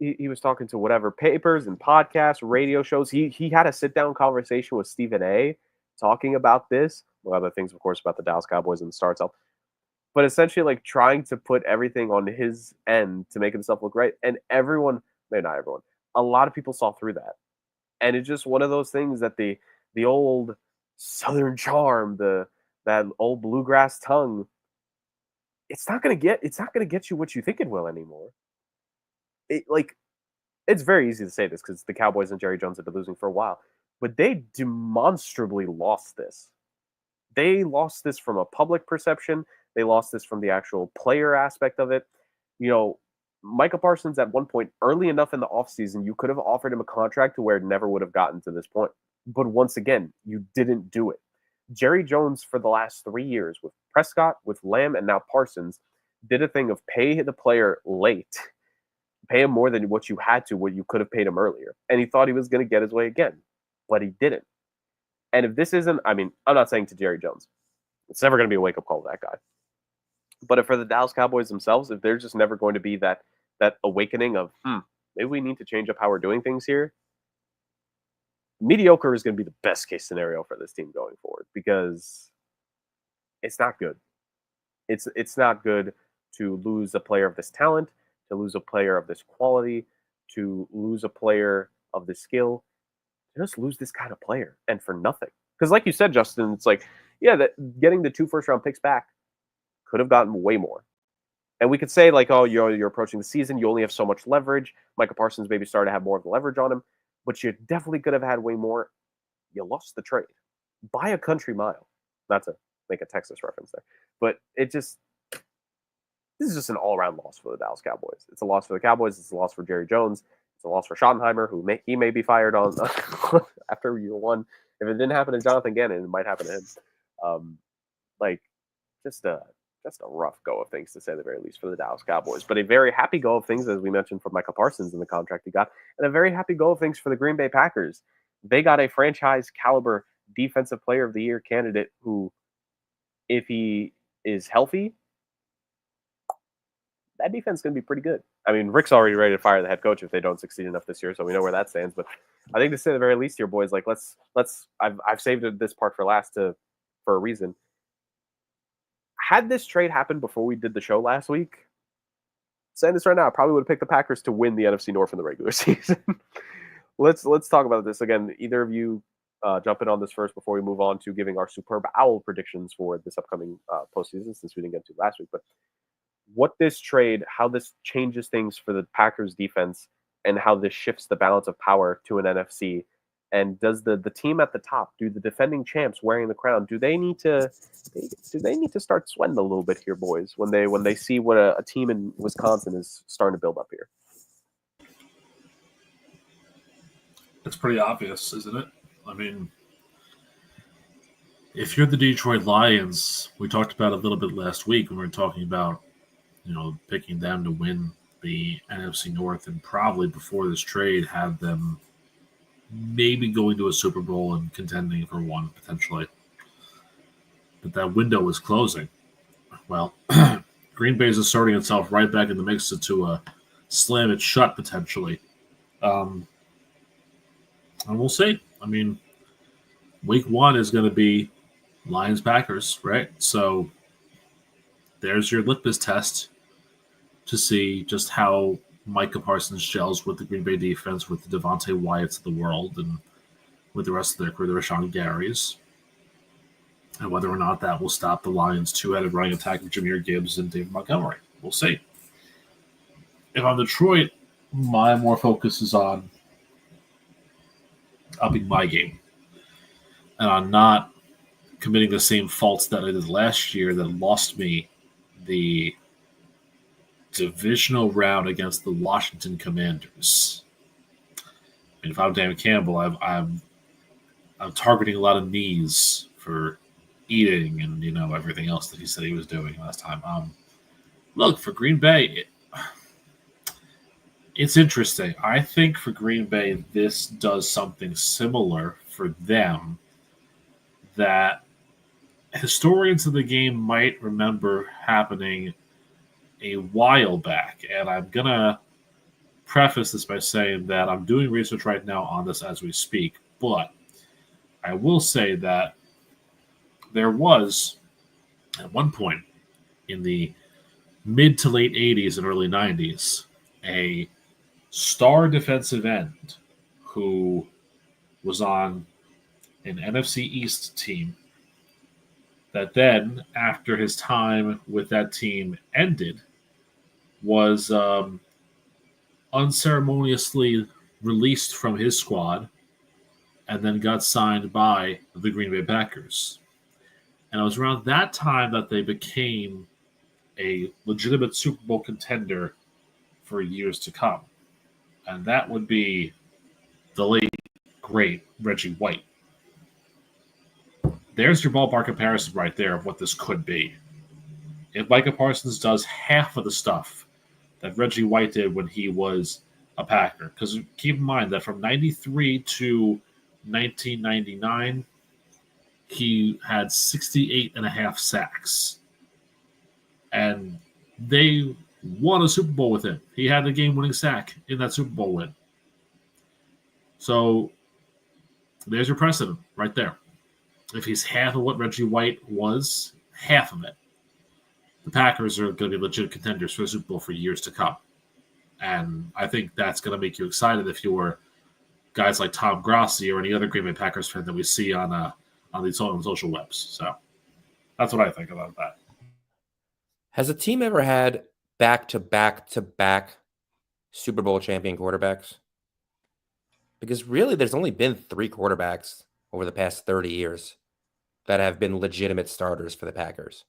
He was talking to whatever papers and podcasts, radio shows. He had a sit down conversation with Stephen A. talking about this, among other things, of course, about the Dallas Cowboys and the star itself. But essentially, like trying to put everything on his end to make himself look right, and everyone, maybe not everyone, a lot of people saw through that, and it's just one of those things that the old Southern charm, that old bluegrass tongue, it's not gonna get you what you think it will anymore. It's very easy to say this because the Cowboys and Jerry Jones have been losing for a while, but they demonstrably lost this. They lost this from a public perception. They lost this from the actual player aspect of it. You know, Micah Parsons at one point, early enough in the offseason, you could have offered him a contract to where it never would have gotten to this point. But once again, you didn't do it. Jerry Jones, for the last 3 years, with Prescott, with Lamb, and now Parsons, did a thing of pay the player late, pay him more than what you had to, what you could have paid him earlier. And he thought he was going to get his way again, but he didn't. And if this isn't, I mean, I'm not saying to Jerry Jones, it's never going to be a wake-up call to that guy. But if for the Dallas Cowboys themselves, if they're just never going to be that awakening of, maybe we need to change up how we're doing things here, mediocre is going to be the best case scenario for this team going forward, because it's not good. It's not good to lose a player of this talent, to lose a player of this quality, to lose a player of this skill, to just lose this kind of player, and for nothing. Because like you said, Justin, it's like, yeah, that getting the 2 first-round picks back could have gotten way more. And we could say, like, oh, you're approaching the season, you only have so much leverage. Micah Parsons maybe started to have more of the leverage on him, but you definitely could have had way more. You lost the trade by a country mile. Not to make a Texas reference there, but this is just an all-around loss for the Dallas Cowboys. It's a loss for the Cowboys. It's a loss for Jerry Jones. It's a loss for Schottenheimer, who may be fired on after year 1. If it didn't happen to Jonathan Gannon, it might happen to him. Just a rough go of things, to say the very least, for the Dallas Cowboys. But a very happy go of things, as we mentioned, for Micah Parsons and the contract he got, and a very happy go of things for the Green Bay Packers. They got a franchise caliber defensive player of the year candidate who, if he is healthy, that defense is going to be pretty good. I mean, Rick's already ready to fire the head coach if they don't succeed enough this year, so we know where that stands. But I think, to say the very least here, boys, like let's I've saved this part for last for a reason. Had this trade happened before we did the show last week, saying this right now, I probably would have picked the Packers to win the NFC North in the regular season. Let's talk about this again. Either of you jump in on this first before we move on to giving our superb owl predictions for this upcoming postseason, since we didn't get to last week. But what this trade, how this changes things for the Packers defense, and how this shifts the balance of power to an NFC. And does the team at the top, do the defending champs wearing the crown, do they need to start sweating a little bit here, boys, when they see what a team in Wisconsin is starting to build up here? It's pretty obvious, isn't it? I mean, if you're the Detroit Lions, we talked about it a little bit last week when we were talking about, picking them to win the NFC North, and probably before this trade had them maybe going to a Super Bowl and contending for one potentially. But that window was closing. Well, Green Bay is asserting itself right back in the mix to slam it shut potentially. And we'll see. I mean, week 1 is going to be Lions-Packers, right? So there's your litmus test. to see just how Micah Parsons gels with the Green Bay defense, with the Devontae Wyatts of the world, and with the rest of their crew, the Rashawn Garys, and whether or not that will stop the Lions' two-headed running attack of Jahmyr Gibbs and David Montgomery. We'll see. If I'm Detroit, my more focus is on upping my game and on not committing the same faults that I did last year that lost me the divisional round against the Washington Commanders. And if I'm Dan Campbell, I'm targeting a lot of knees for eating and everything else that he said he was doing last time. Look, for Green Bay, it's interesting. I think for Green Bay, this does something similar for them that historians of the game might remember happening a while back. And I'm going to preface this by saying that I'm doing research right now on this as we speak. But I will say that there was, at one point in the mid to late 80s and early 90s, a star defensive end who was on an NFC East team that then, after his time with that team ended, was unceremoniously released from his squad and then got signed by the Green Bay Packers. And it was around that time that they became a legitimate Super Bowl contender for years to come. And that would be the late, great Reggie White. There's your ballpark comparison right there of what this could be. If Micah Parsons does half of the stuff that Reggie White did when he was a Packer, because keep in mind that from 93 to 1999, he had 68 and a half sacks. And they won a Super Bowl with him. He had the game-winning sack in that Super Bowl win. So there's your precedent right there. If he's half of what Reggie White was, half of it, the Packers are going to be legit contenders for the Super Bowl for years to come. And I think that's going to make you excited if you're guys like Tom Grossi or any other Green Bay Packers fan that we see on these social webs. So that's what I think about that. Has a team ever had back-to-back-to-back Super Bowl champion quarterbacks? Because really, there's only been 3 quarterbacks over the past 30 years that have been legitimate starters for the Packers.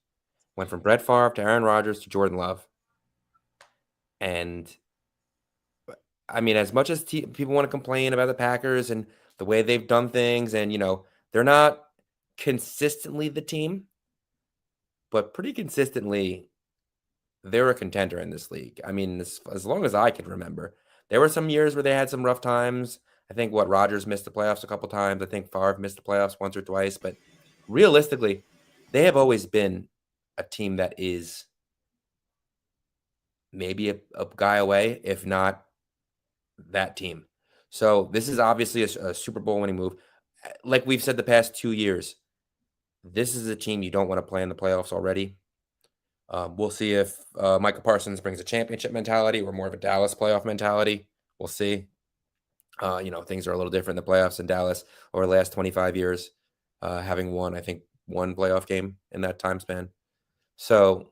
Went from Brett Favre to Aaron Rodgers to Jordan Love. And, I mean, as much as people want to complain about the Packers and the way they've done things, and, they're not consistently the team, but pretty consistently, they're a contender in this league. I mean, as long as I can remember. There were some years where they had some rough times. I think Rodgers missed the playoffs a couple times. I think Favre missed the playoffs once or twice. But realistically, they have always been a team that is maybe a guy away, if not that team. So this is obviously a Super Bowl winning move. Like we've said the past 2 years, this is a team you don't want to play in the playoffs already. We'll see if Micah Parsons brings a championship mentality or more of a Dallas playoff mentality. We'll see. Things are a little different in the playoffs in Dallas over the last 25 years, having won, I think, one playoff game in that time span. So,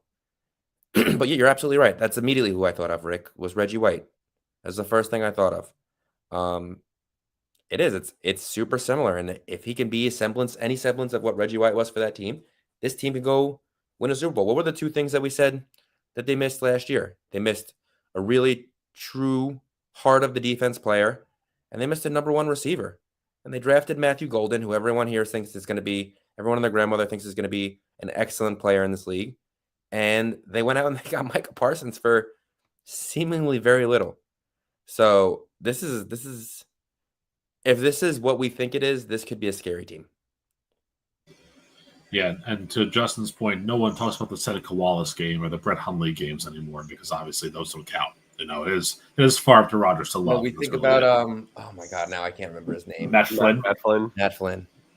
but yeah, you're absolutely right. That's immediately who I thought of, Rick, was Reggie White. That's the first thing I thought of. It is. It's super similar. And if he can be any semblance of what Reggie White was for that team, this team can go win a Super Bowl. What were the 2 things that we said that they missed last year? They missed a really true heart of the defense player, and they missed a number 1 receiver. And they drafted Matthew Golden, who everyone here thinks is going to be, everyone and their grandmother thinks is going to be an excellent player in this league. And they went out and they got Micah Parsons for seemingly very little. So this is if this is what we think it is, this could be a scary team. Yeah, and to Justin's point, no one talks about the Seneca Wallace game or the Brett Hundley games anymore because obviously those don't count. It is far up to Rodgers to love. When we think about oh my God, now I can't remember his name. Matt Flynn.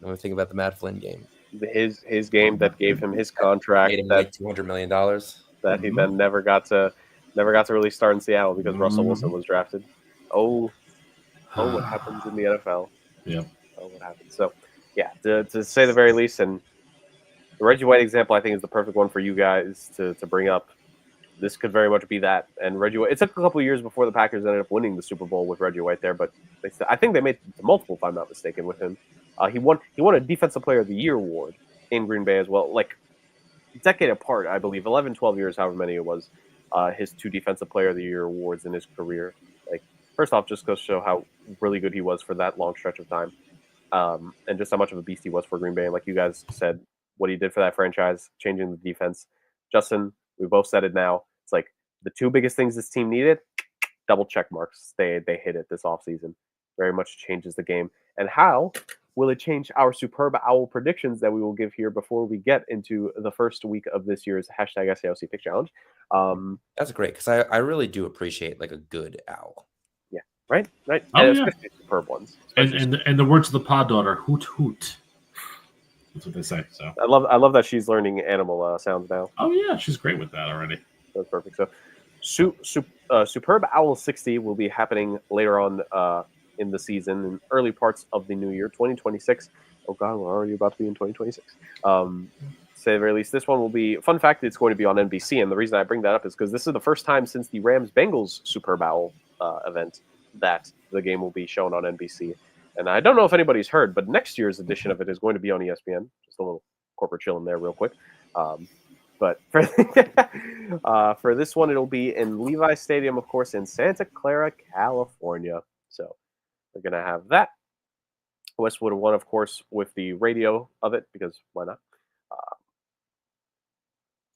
When we think about the Matt Flynn game, his game that gave him his contract, made him like $200 million, that he then never got to Never got to really start in Seattle because Russell Wilson was drafted. Oh, what happens in the NFL? Yeah. Oh, what happens? So, yeah, to say the very least, and the Reggie White example, I think, is the perfect one for you guys to bring up. This could very much be that. And Reggie White, it took a couple of years before the Packers ended up winning the Super Bowl with Reggie White there, but I think they made multiple, if I'm not mistaken, with him. He won a Defensive Player of the Year award in Green Bay as well, like a decade apart, I believe, 11, 12 years, however many it was, his 2 Defensive Player of the Year awards in his career. Like, first off, just goes to show how really good he was for that long stretch of time, and just how much of a beast he was for Green Bay. And like you guys said, what he did for that franchise, changing the defense. Justin, we both said it now. It's like the 2 biggest things this team needed, double check marks. They hit it this offseason. Very much changes the game. And how will it change our superb owl predictions that we will give here before we get into the first week of this year's hashtag SAOC Pick Challenge? That's great because I really do appreciate like a good owl. Yeah, right. Oh, and yeah. especially superb ones. And the words of the pod daughter, hoot hoot. That's what they say. So I love that she's learning animal sounds now. oh yeah, she's great with that already. That's perfect. So, Superb Owl 60 will be happening later on in the season, in early parts of the new year, 2026. Oh God, we're already about to be in 2026. Say the very least, this one will be. Fun fact: it's going to be on NBC, and the reason I bring that up is because this is the first time since the Rams-Bengals Superb Owl event that the game will be shown on NBC. And I don't know if anybody's heard, but next year's edition of it is going to be on ESPN. Just a little corporate chill in there, real quick. But for this one, it'll be in Levi Stadium, of course, in Santa Clara, California. So we're going to have that. Westwood won, of course, with the radio of it, because why not? It's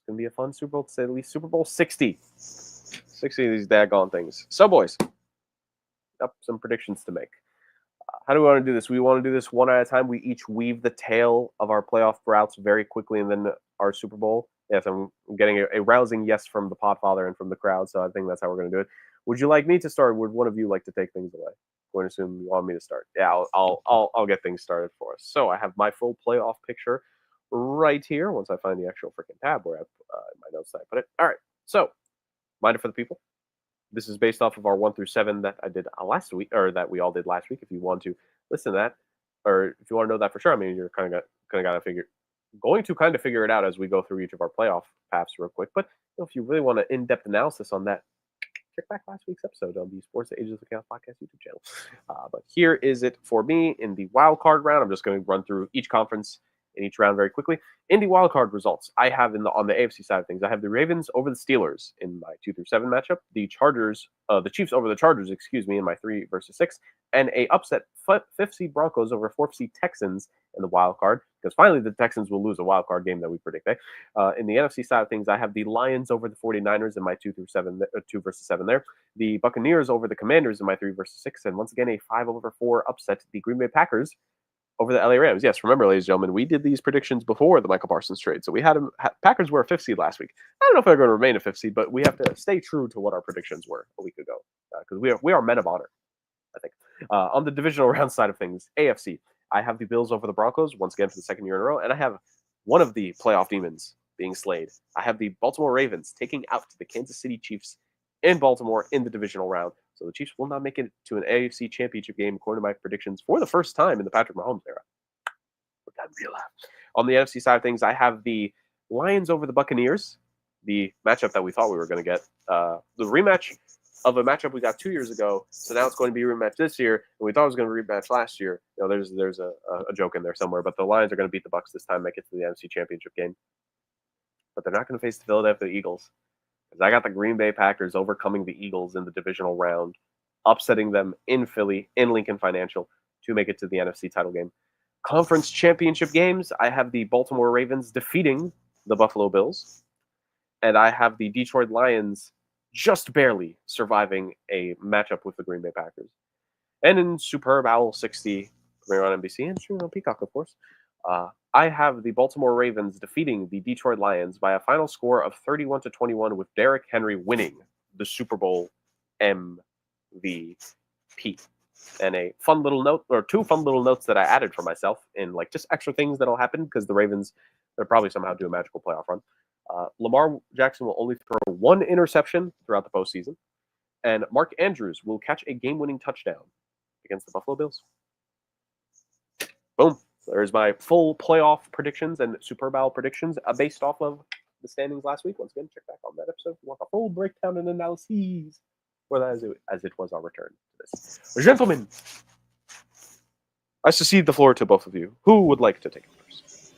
going to be a fun Super Bowl, to say the least. Super Bowl 60. 60 of these daggone things. So, boys, up some predictions to make. How do we want to do this? We want to do this one at a time. We each weave the tail of our playoff routes very quickly, and then our Super Bowl. Yes, I'm getting a rousing yes from the Podfather and from the crowd, so I think that's how we're going to do it. Would you like me to start? Would one of you like to take things away? I'm going to assume you want me to start. Yeah, I'll get things started for us. So I have my full playoff picture right here. Once I find the actual freaking tab where I in my notes that I put it. All right. So, mind it for the people. This is based off of our 1 through 7 that I did last week, or that we all did last week. If you want to listen to that, or if you want to know that for sure, I mean, you're kind of got to figure it out as we go through each of our playoff paths real quick. But if you really want an in-depth analysis on that, check back last week's episode on the Sports Ages of the Chaos podcast YouTube channel. But here is it for me in the wild card round. I'm just going to run through each conference in each round very quickly. In the wild card results, I have on the AFC side of things, I have the Ravens over the Steelers in my 2 through 7 matchup, the Chiefs over the Chargers, in my 3 versus 6, and a upset 5th seed Broncos over 4th seed Texans in the wild card, because finally the Texans will lose a wild card game that we predict. In the NFC side of things, I have the Lions over the 49ers in my 2 versus 7 there, the Buccaneers over the Commanders in my 3 versus 6, and once again a 5-4 upset, the Green Bay Packers over the LA Rams. Yes, remember, ladies and gentlemen, we did these predictions before the Micah Parsons trade. So we had Packers were a 5th seed last week. I don't know if they're going to remain a 5th seed, but we have to stay true to what our predictions were a week ago, because we are men of honor, I think. On the divisional round side of things, AFC, I have the Bills over the Broncos, once again for the 2nd year in a row, and I have one of the playoff demons being slayed. I have the Baltimore Ravens taking out the Kansas City Chiefs in Baltimore in the divisional round. So the Chiefs will not make it to an AFC championship game, according to my predictions, for the first time in the Patrick Mahomes era. On the NFC side of things, I have the Lions over the Buccaneers, the matchup that we thought we were going to get. The rematch of a matchup we got 2 years ago, so now it's going to be a rematch this year, and we thought it was going to rematch last year. There's a joke in there somewhere, but the Lions are going to beat the Bucs this time, make it to the NFC championship game. But they're not going to face the Philadelphia Eagles. Because I got the Green Bay Packers overcoming the Eagles in the divisional round, upsetting them in Philly, in Lincoln Financial, to make it to the NFC title game. Conference championship games, I have the Baltimore Ravens defeating the Buffalo Bills. And I have the Detroit Lions just barely surviving a matchup with the Green Bay Packers. And in Superb Owl 60, premiering on NBC, and streaming on Peacock, of course, I have the Baltimore Ravens defeating the Detroit Lions by a final score of 31-21, with Derrick Henry winning the Super Bowl MVP. And a fun little note, or 2 fun little notes that I added for myself in like just extra things that'll happen, because the Ravens, they'll probably somehow do a magical playoff run. Lamar Jackson will only throw one interception throughout the postseason, and Mark Andrews will catch a game-winning touchdown against the Buffalo Bills. Boom. There's my full playoff predictions and Super Bowl predictions based off of the standings last week. Once again, check back on that episode if you want a full breakdown and analyses for that as it was our return to this. Gentlemen, I cede the floor to both of you. Who would like to take it first?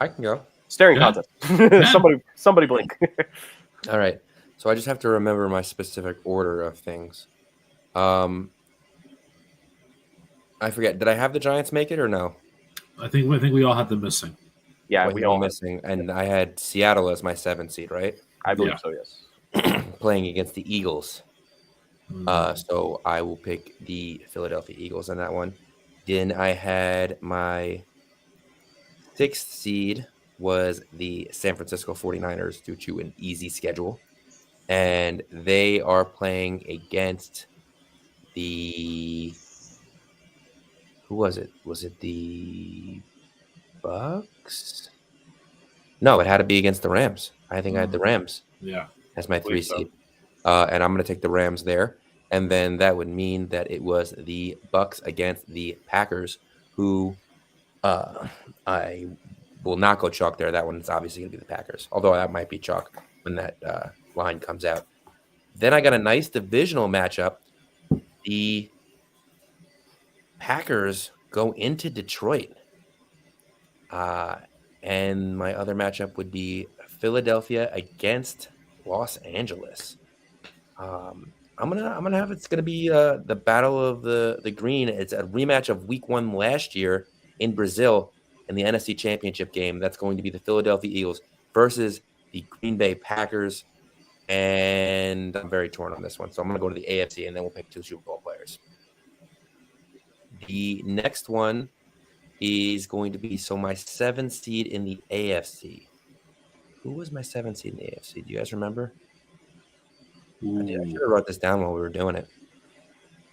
I can go. Staring Yeah. contest. Somebody blink. All right. So I just have to remember my specific order of things. I forget. Did I have the Giants make it or no? I think we all had them missing. Yeah, Wait, we I'm all missing, and I had Seattle as my 7th seed, right? I believe Yeah. so, yes. Playing against the Eagles. Mm. So I will pick the Philadelphia Eagles on that one. Then I had my 6th seed was the San Francisco 49ers due to an easy schedule. And they are playing against the... Who was it? Was it the Bucks? No, it had to be against the Rams. I think I had the Rams Yeah. as my 3 so. seed. And I'm going to take the Rams there. And then that would mean that it was the Bucks against the Packers, who I will not go chalk there. That one is obviously going to be the Packers, although that might be chalk when that line comes out. Then I got a nice divisional matchup. The Packers go into Detroit. And my other matchup would be Philadelphia against Los Angeles. I'm gonna have it's gonna be the battle of the green. It's a rematch of Week 1 last year in Brazil in the NFC Championship game. That's going to be the Philadelphia Eagles versus the Green Bay Packers. And I'm very torn on this one, so I'm gonna go to the AFC, and then we'll pick 2 Super Bowl players. The next one is going to be my 7th seed in the AFC. Who was my 7th seed in the AFC? Do you guys remember? I should have wrote this down while we were doing it.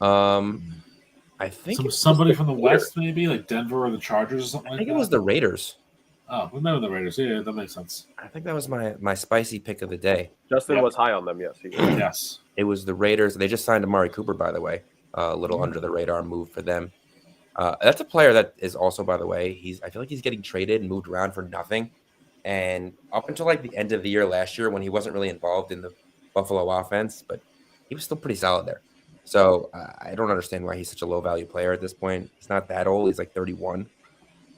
I think Somebody from the West, maybe like Denver or the Chargers or something I like think that. it was the Raiders. Oh, remember the Raiders? Yeah, that makes sense. I think that was my spicy pick of the day. Justin Yep. was high on them, yes. He was. Yes. It was the Raiders. They just signed Amari Cooper, by the way. A little under the radar move for them. That's a player that is also, by the way, I feel like he's getting traded and moved around for nothing. And up until like the end of the year last year, when he wasn't really involved in the Buffalo offense, but he was still pretty solid there. So I don't understand why he's such a low value player at this point. He's not that old. He's like 31.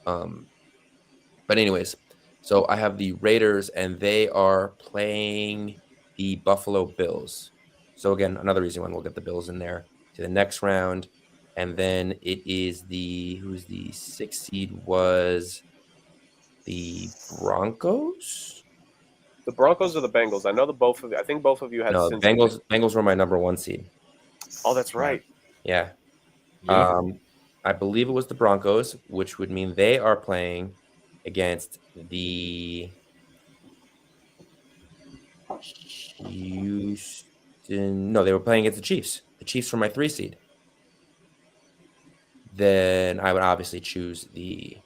But anyways, so I have the Raiders, and they are playing the Buffalo Bills. So again, another easy one. We'll get the Bills in there to the next round. And then it is who's the 6th seed was the Broncos? The Broncos or the Bengals? I know I think both of you had No, Cincinnati. Bengals were my number 1 seed. Oh, that's right. Yeah. Yeah. I believe it was the Broncos, which would mean they are playing against the Houston. No, they were playing against the Chiefs. The Chiefs were my 3 seed. Then I would obviously choose the...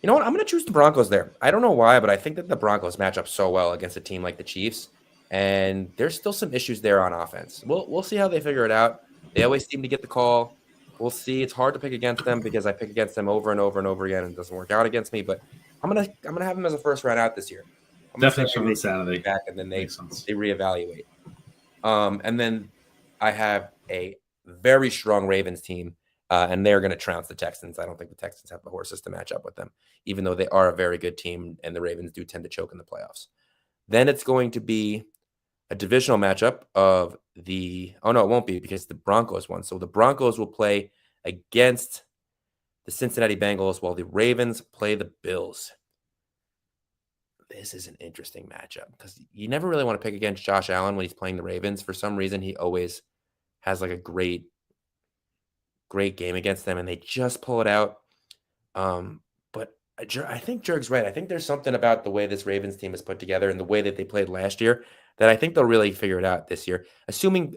You know what? I'm going to choose the Broncos there. I don't know why, but I think that the Broncos match up so well against a team like the Chiefs. And there's still some issues there on offense. We'll see how they figure it out. They always seem to get the call. We'll see. It's hard to pick against them because I pick against them over and over and over again, and it doesn't work out against me. But I'm gonna have them as a first round out this year. I'm Definitely some insanity. back, and then they Makes sense. reevaluate. And then I have a very strong Ravens team, and they're going to trounce the Texans. I don't think the Texans have the horses to match up with them, even though they are a very good team, and the Ravens do tend to choke in the playoffs. Then it's going to be a divisional matchup of the – oh, no, it won't be because the Broncos won. So the Broncos will play against the Cincinnati Bengals while the Ravens play the Bills. This is an interesting matchup because you never really want to pick against Josh Allen when he's playing the Ravens. For some reason, he always has like a great game against them, and they just pull it out. But I think Jurg's right. I think there's something about the way this Ravens team is put together and the way that they played last year that I think they'll really figure it out this year. Assuming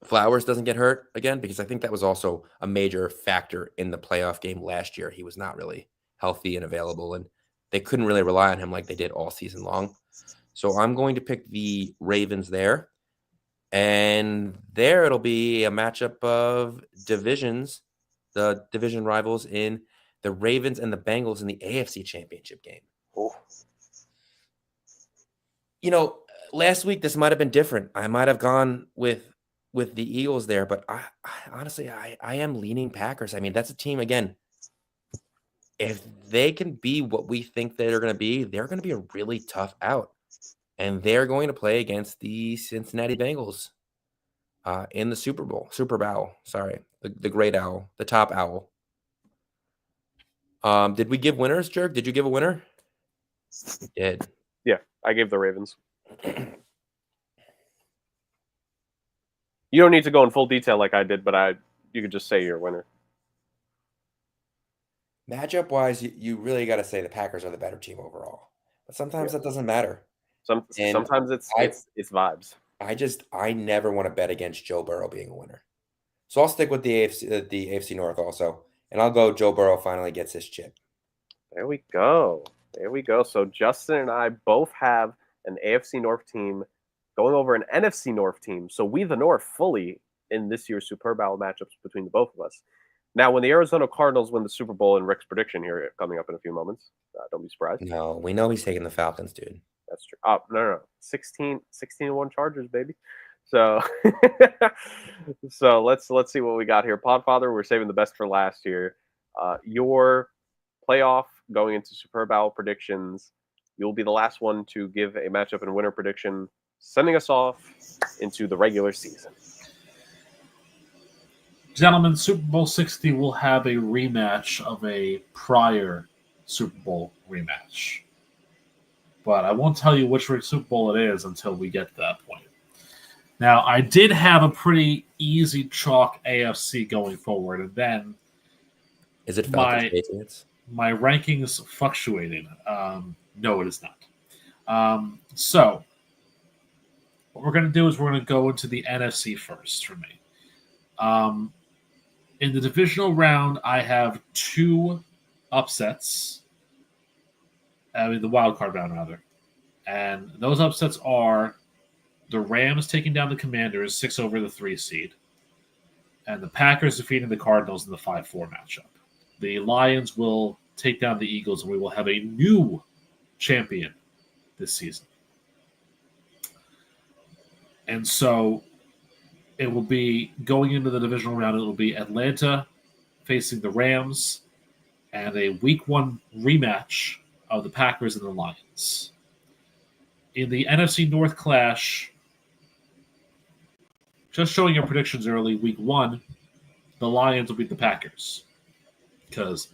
Flowers doesn't get hurt again, because I think that was also a major factor in the playoff game last year. He was not really healthy and available, and they couldn't really rely on him like they did all season long. So I'm going to pick the Ravens there. And there it'll be a matchup of divisions, the division rivals in the Ravens and the Bengals in the AFC Championship game. Oh. You know, last week this might have been different. I might have gone with the Eagles there, but I honestly am leaning Packers. I mean, that's a team, again, if they can be what we think they're going to be, they're going to be a really tough out. And they're going to play against the Cincinnati Bengals in the Super Bowl. Sorry, the great owl, the top owl. Did we give winners, Jurg? Did you give a winner? We did. Yeah, I gave the Ravens. You don't need to go in full detail like I did, but you could just say your winner. Matchup wise, you really got to say the Packers are the better team overall. But sometimes that doesn't matter. Sometimes it's vibes. I never want to bet against Joe Burrow being a winner. So I'll stick with the AFC North also, and I'll go Joe Burrow finally gets his chip. There we go. So Justin and I both have an AFC North team going over an NFC North team. So we, the North, fully in this year's Super Bowl matchups between the both of us. Now, when the Arizona Cardinals win the Super Bowl in Rick's prediction here coming up in a few moments, don't be surprised. No, we know he's taking the Falcons, dude. That's true. Oh, no. 16-1 Chargers, baby. So so let's see what we got here. Podfather, we're saving the best for last here. Your playoff going into Super Bowl predictions, you'll be the last one to give a matchup and winner prediction, sending us off into the regular season. Gentlemen, Super Bowl 60 will have a rematch of a prior Super Bowl rematch. But I won't tell you which Super Bowl it is until we get to that point. Now, I did have a pretty easy chalk AFC going forward, and then is it Falcons Patriots? My rankings fluctuated. No, it is not. So what we're going to do is we're going to go into the NFC first for me. In the divisional round, I have two upsets. The wild card round, rather. And those upsets are the Rams taking down the Commanders 6 over the 3 seed, and the Packers defeating the Cardinals in the 5-4 matchup. The Lions will take down the Eagles, and we will have a new champion this season. And so it will be, going into the divisional round, it will be Atlanta facing the Rams and a week 1 rematch of the Packers and the Lions. In the NFC North clash, just showing your predictions early, week 1, the Lions will beat the Packers because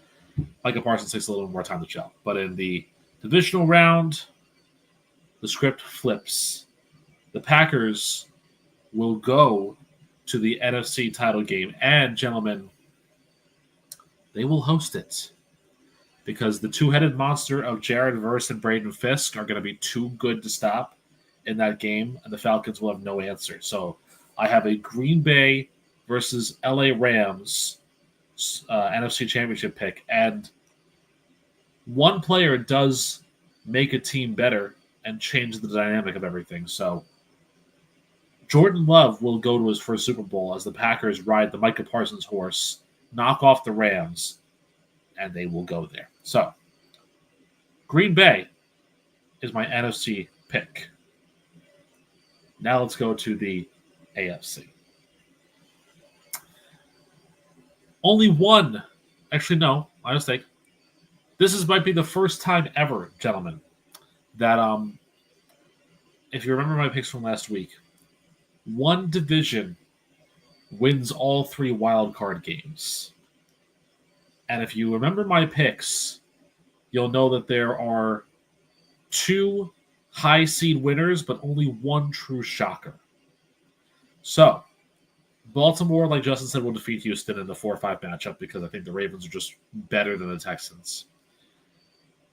Micah Parsons takes a little more time to gel. But in the divisional round, the script flips. The Packers will go to the NFC title game, and, gentlemen, they will host it because the two-headed monster of Jared Verse and Braden Fisk are going to be too good to stop in that game, and the Falcons will have no answer. So I have a Green Bay versus LA Rams NFC Championship pick, and one player does make a team better and change the dynamic of everything. So Jordan Love will go to his first Super Bowl as the Packers ride the Micah Parsons horse, knock off the Rams, and they will go there. So Green Bay is my NFC pick. Now let's go to the AFC. Only one. Actually, no, my mistake. Might be the first time ever, gentlemen, that if you remember my picks from last week, one division wins all 3 wild card games. And if you remember my picks, you'll know that there are 2 high seed winners, but only 1 true shocker. So, Baltimore, like Justin said, will defeat Houston in the 4-5 matchup because I think the Ravens are just better than the Texans.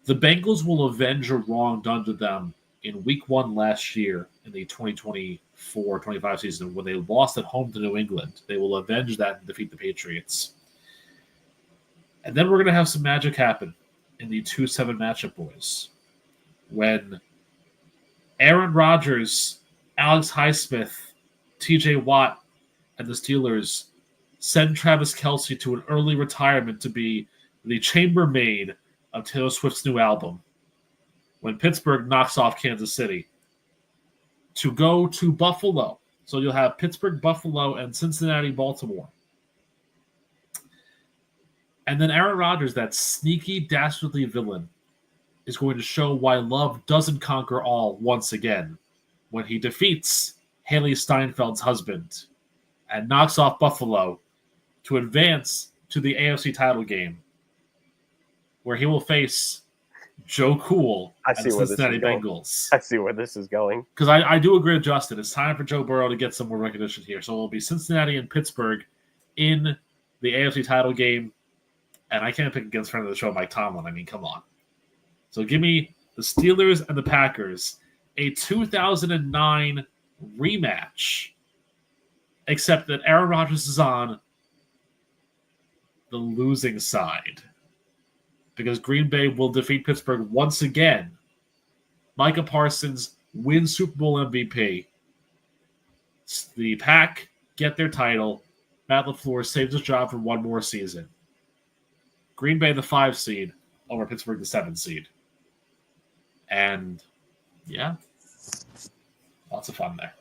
The Bengals will avenge a wrong done to them in week 1 last year in the 2024-25 season when they lost at home to New England. They will avenge that and defeat the Patriots. And then we're going to have some magic happen in the 2-7 matchup, boys, when Aaron Rodgers, Alex Highsmith, TJ Watt, and the Steelers send Travis Kelce to an early retirement to be the chambermaid of Taylor Swift's new album, when Pittsburgh knocks off Kansas City to go to Buffalo. So you'll have Pittsburgh, Buffalo, and Cincinnati, Baltimore. And then Aaron Rodgers, that sneaky, dastardly villain, is going to show why love doesn't conquer all once again when he defeats Haley Steinfeld's husband and knocks off Buffalo to advance to the AFC title game, where he will face Joe Cool and the Cincinnati Bengals. I see where this is going. Because I do agree with Justin. It's time for Joe Burrow to get some more recognition here. So it will be Cincinnati and Pittsburgh in the AFC title game. And I can't pick against friend of the show, Mike Tomlin. I mean, come on. So give me the Steelers and the Packers, a 2009 rematch, except that Aaron Rodgers is on the losing side, because Green Bay will defeat Pittsburgh once again. Micah Parsons wins Super Bowl MVP. The Pack get their title. Matt LaFleur saves his job for one more season. Green Bay, the 5 seed, over Pittsburgh, the 7 seed. And, yeah, lots of fun there.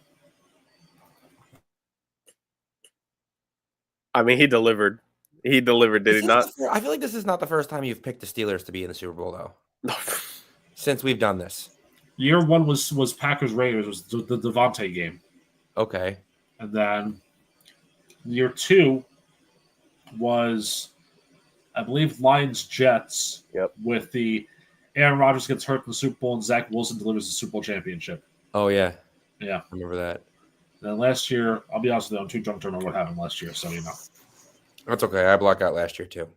I mean, he delivered. He delivered, did he not? I feel like this is not the first time you've picked the Steelers to be in the Super Bowl, though. Since we've done this. Year 1 was Packers-Raiders, was the Devontae game. Okay. And then year 2 was, I believe, Lions-Jets. Yep. With the Aaron Rodgers gets hurt in the Super Bowl and Zach Wilson delivers the Super Bowl championship. Oh, yeah. Yeah. I remember that. And then last year, I'll be honest with you, I'm too drunk to remember what happened last year, so you know. That's okay. I blocked out last year, too.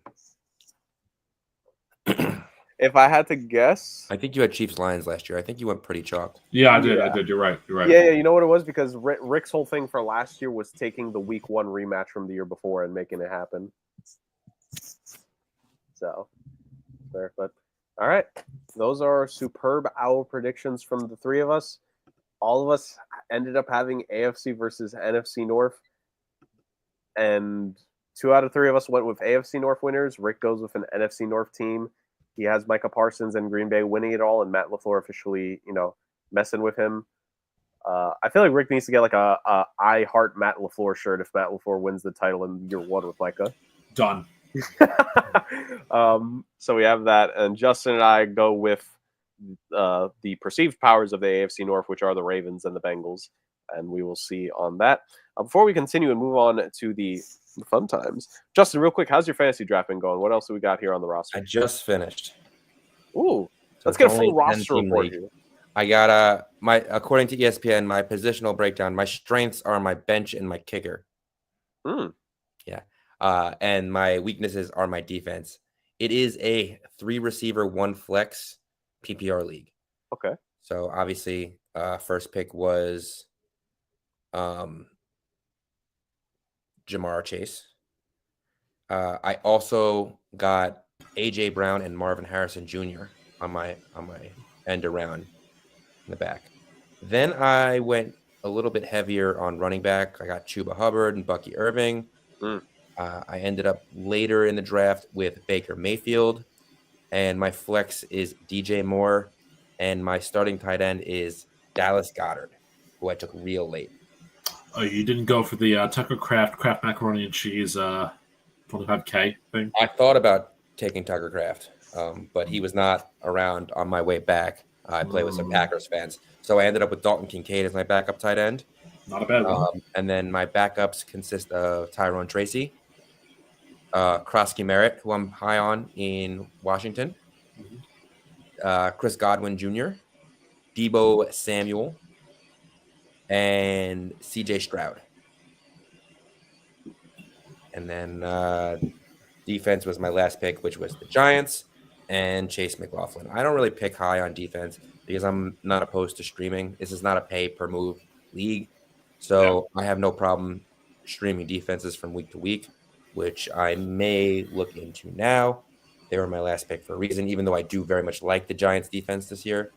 If I had to guess, I think you had Chiefs-Lions last year. I think you went pretty chalk. Yeah, I did. Yeah. I did. You're right. Yeah, you know what it was? Because Rick's whole thing for last year was taking the week 1 rematch from the year before and making it happen. So, there. But, all right. Those are superb owl predictions from the 3 of us. All of us ended up having AFC versus NFC North. And 2 out of 3 of us went with AFC North winners. Rick goes with an NFC North team. He has Micah Parsons and Green Bay winning it all, and Matt LaFleur officially, messing with him. I feel like Rick needs to get like a I Heart Matt LaFleur shirt if Matt LaFleur wins the title in year 1 with Micah. Done. So we have that, and Justin and I go with the perceived powers of the AFC North, which are the Ravens and the Bengals, and we will see on that. Before we continue and move on to the fun times, Justin, real quick, how's your fantasy draft been going? What else do we got here on the roster? I just finished. Ooh, So let's it's get a only full roster 10-team report league. here. I got according to ESPN, my positional breakdown, my strengths are my bench and my kicker. Yeah. And my weaknesses are my defense. It is a 3 receiver, 1 flex PPR league. Okay. So obviously, first pick was Jamar Chase. I also got AJ Brown and Marvin Harrison Jr. on my end around in the back. Then I went a little bit heavier on running back. I got Chuba Hubbard and Bucky Irving. I ended up later in the draft with Baker Mayfield, and my flex is DJ Moore, and my starting tight end is Dallas Goedert, who I took real late. Oh, you didn't go for the Tucker Kraft macaroni and cheese 25K thing? I thought about taking Tucker Kraft, but he was not around on my way back. I play with some Packers fans. So I ended up with Dalton Kincaid as my backup tight end. Not a bad one. And then my backups consist of Tyrone Tracy, Krosky Merritt, who I'm high on in Washington, Chris Godwin Jr., Debo Samuel, and CJ Stroud. And then defense was my last pick, which was the Giants. and Chase McLaughlin. I don't really pick high on defense because I'm not opposed to streaming. This is not a pay per move league. So I have no problem streaming defenses from week to week, which I may look into now. They were my last pick for a reason, even though I do very much like the Giants defense this year.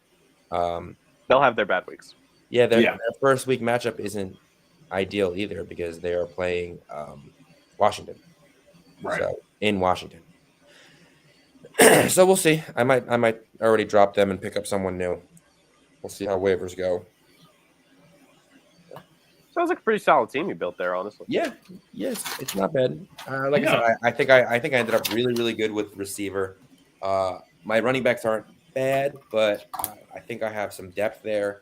They'll have their bad weeks. Yeah, their first week matchup isn't ideal either because they are playing Washington. Right. So in Washington. So we'll see. I might already drop them and pick up someone new. We'll see how waivers go. Sounds like a pretty solid team you built there, honestly. Yeah, yes, it's not bad. I said, I think I ended up really, really good with receiver. My running backs aren't bad, but I think I have some depth there,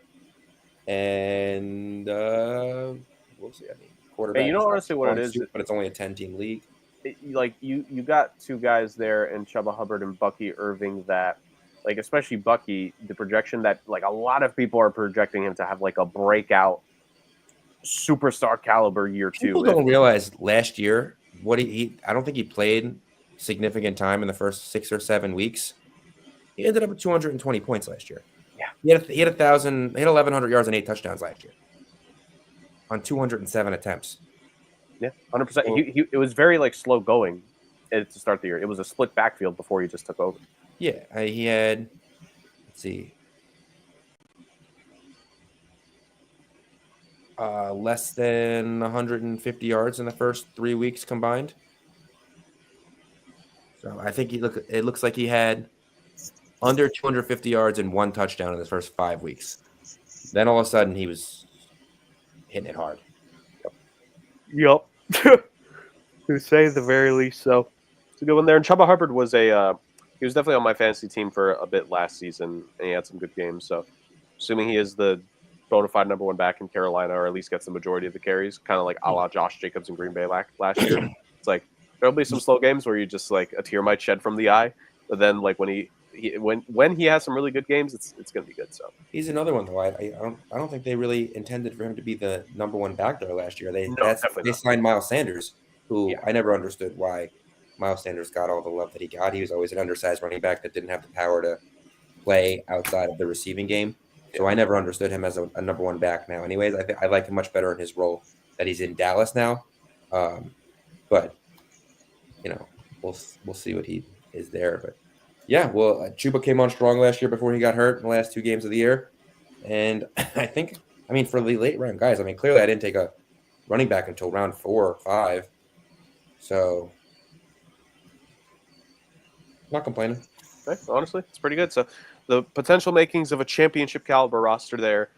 and we'll see. I mean, quarterback. Hey, you know honestly what it is, but it's only a 10-team league. You got two guys there in Chuba Hubbard and Bucky Irving that, like, especially Bucky, the projection that like a lot of people are projecting him to have like a breakout superstar caliber year 2. People don't realize last year what he I don't think he played significant time in the first 6 or 7 weeks. He ended up with 220 points last year. Yeah, he had 1,100 yards and 8 touchdowns last year on 207 attempts. Yeah, 100%. It was very like slow going to start the year. It was a split backfield before he just took over. Yeah, he had. Let's see. Less than 150 yards in the first 3 weeks combined. So I think it looks like he had under 250 yards and 1 touchdown in the first 5 weeks. Then all of a sudden he was hitting it hard. Yep. To say the very least. So it's a good one there. And Chuba Hubbard was he was definitely on my fantasy team for a bit last season, and he had some good games. So assuming he is the bona fide number 1 back in Carolina, or at least gets the majority of the carries, kind of like a la Josh Jacobs in Green Bay last year. It's like there'll be some slow games where you just like a tear might shed from the eye, but then like when he has some really good games, it's gonna be good. So he's another one though. I don't think they really intended for him to be the number 1 back there last year. They signed Miles Sanders, who I never understood why Miles Sanders got all the love that he got. He was always an undersized running back that didn't have the power to play outside of the receiving game. So I never understood him as a number 1 back now. Anyways, I like him much better in his role that he's in Dallas now. But you know, we'll see what he is there. But yeah, well, Chuba came on strong last year before he got hurt in the last 2 games of the year. And I mean, for the late round guys, I mean, clearly I didn't take a running back until round 4 or 5. So not complaining. Okay, honestly, it's pretty good. So the potential makings of a championship caliber roster there.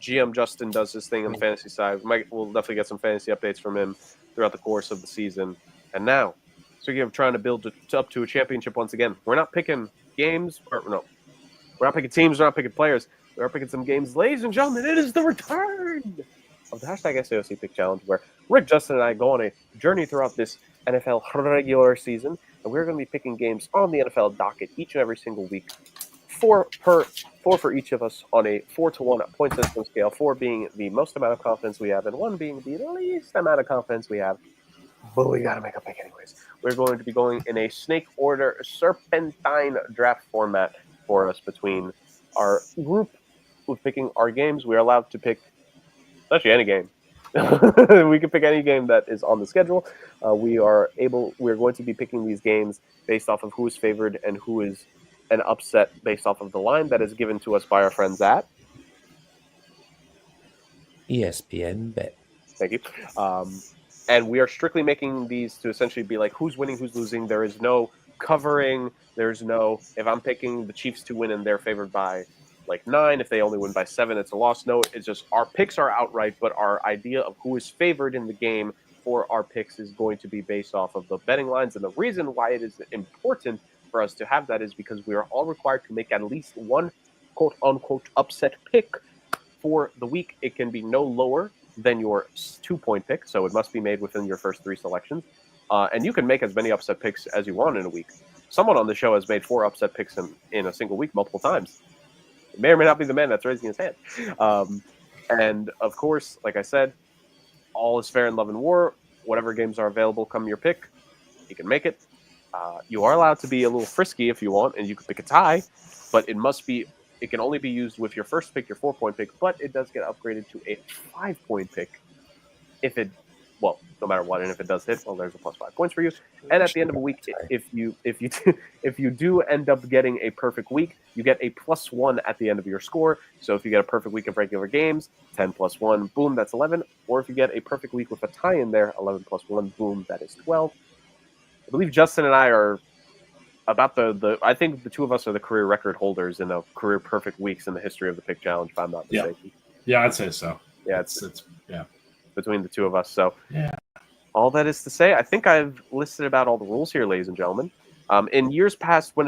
GM Justin does his thing on the fantasy side. We'll definitely get some fantasy updates from him throughout the course of the season. And now, speaking of trying to build up to a championship once again, we're not picking games. We're not picking teams. We're not picking players. We're picking some games. Ladies and gentlemen, it is the return of the hashtag SAOC Pick Challenge, where Rick, Justin, and I go on a journey throughout this NFL regular season. And we're going to be picking games on the NFL docket each and every single week. 4 for each of us on a 4-to-1 point system scale, 4 being the most amount of confidence we have, and 1 being the least amount of confidence we have. But we got to make a pick anyways. We're going to be going in a snake order serpentine draft format for us between our group with picking our games. We are allowed to pick actually any game. We can pick any game that is on the schedule. We're going to be picking these games based off of who is favored and who is an upset based off of the line that is given to us by our friends at ESPN Bet. Thank you. And we are strictly making these to essentially be like who's winning, who's losing. There is no covering. There's no, if I'm picking the Chiefs to win and they're favored by like 9, if they only win by 7, it's a loss. No, it's just our picks are outright, but our idea of who is favored in the game for our picks is going to be based off of the betting lines. And the reason why it is important for us to have that is because we are all required to make at least one quote-unquote upset pick for the week. It can be no lower than your 2-point pick, so it must be made within your first 3 selections. And you can make as many upset picks as you want in a week. Someone on the show has made 4 upset picks in a single week multiple times. It may or may not be the man that's raising his hand. And, of course, like I said, all is fair in love and war. Whatever games are available, come your pick. You can make it. You are allowed to be a little frisky if you want, and you can pick a tie, but it can only be used with your first pick, your 4-point pick, but it does get upgraded to a 5-point pick if it, well, no matter what, and if it does hit, well, there's a plus 5 points for you. And at the end of a week, if you do end up getting a perfect week, you get a +1 at the end of your score. So if you get a perfect week of regular games, 10 + 1, boom, that's 11. Or if you get a perfect week with a tie in there, 11 + 1, boom, that is 12. I believe Justin and I are about I think the two of us are the career record holders in the career perfect weeks in the history of the Pick Challenge, if I'm not mistaken. Yeah, I'd say so. Yeah, it's yeah. Between the two of us. So yeah. All that is to say, I think I've listed about all the rules here, ladies and gentlemen. In years past, when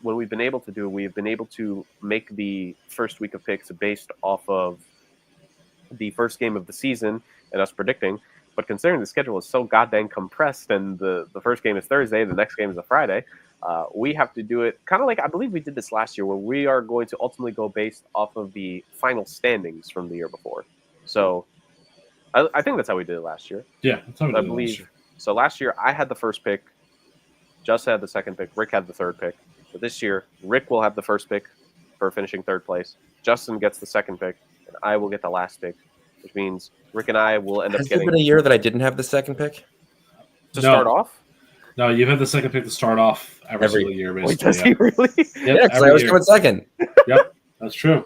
we've been able to do it, we've been able to make the first week of picks based off of the first game of the season and us predicting. But considering the schedule is so goddamn compressed and the first game is Thursday, the next game is a Friday, we have to do it kind of like I believe we did this last year, where we are going to ultimately go based off of the final standings from the year before. So I think that's how we did it last year. Yeah, that's how we did it believe. last year. So last year I had the first pick, Justin had the second pick, Rick had the third pick. But this year, Rick will have the first pick for finishing third place. Justin gets the second pick, and I will get the last pick, which means Rick and I will end up getting. Has there been a year that I didn't have the second pick? Start off? No, you've had the second pick to start off every single year, basically. Wait, does he really? Yep, Yeah, because I always come in second. Yep, that's true.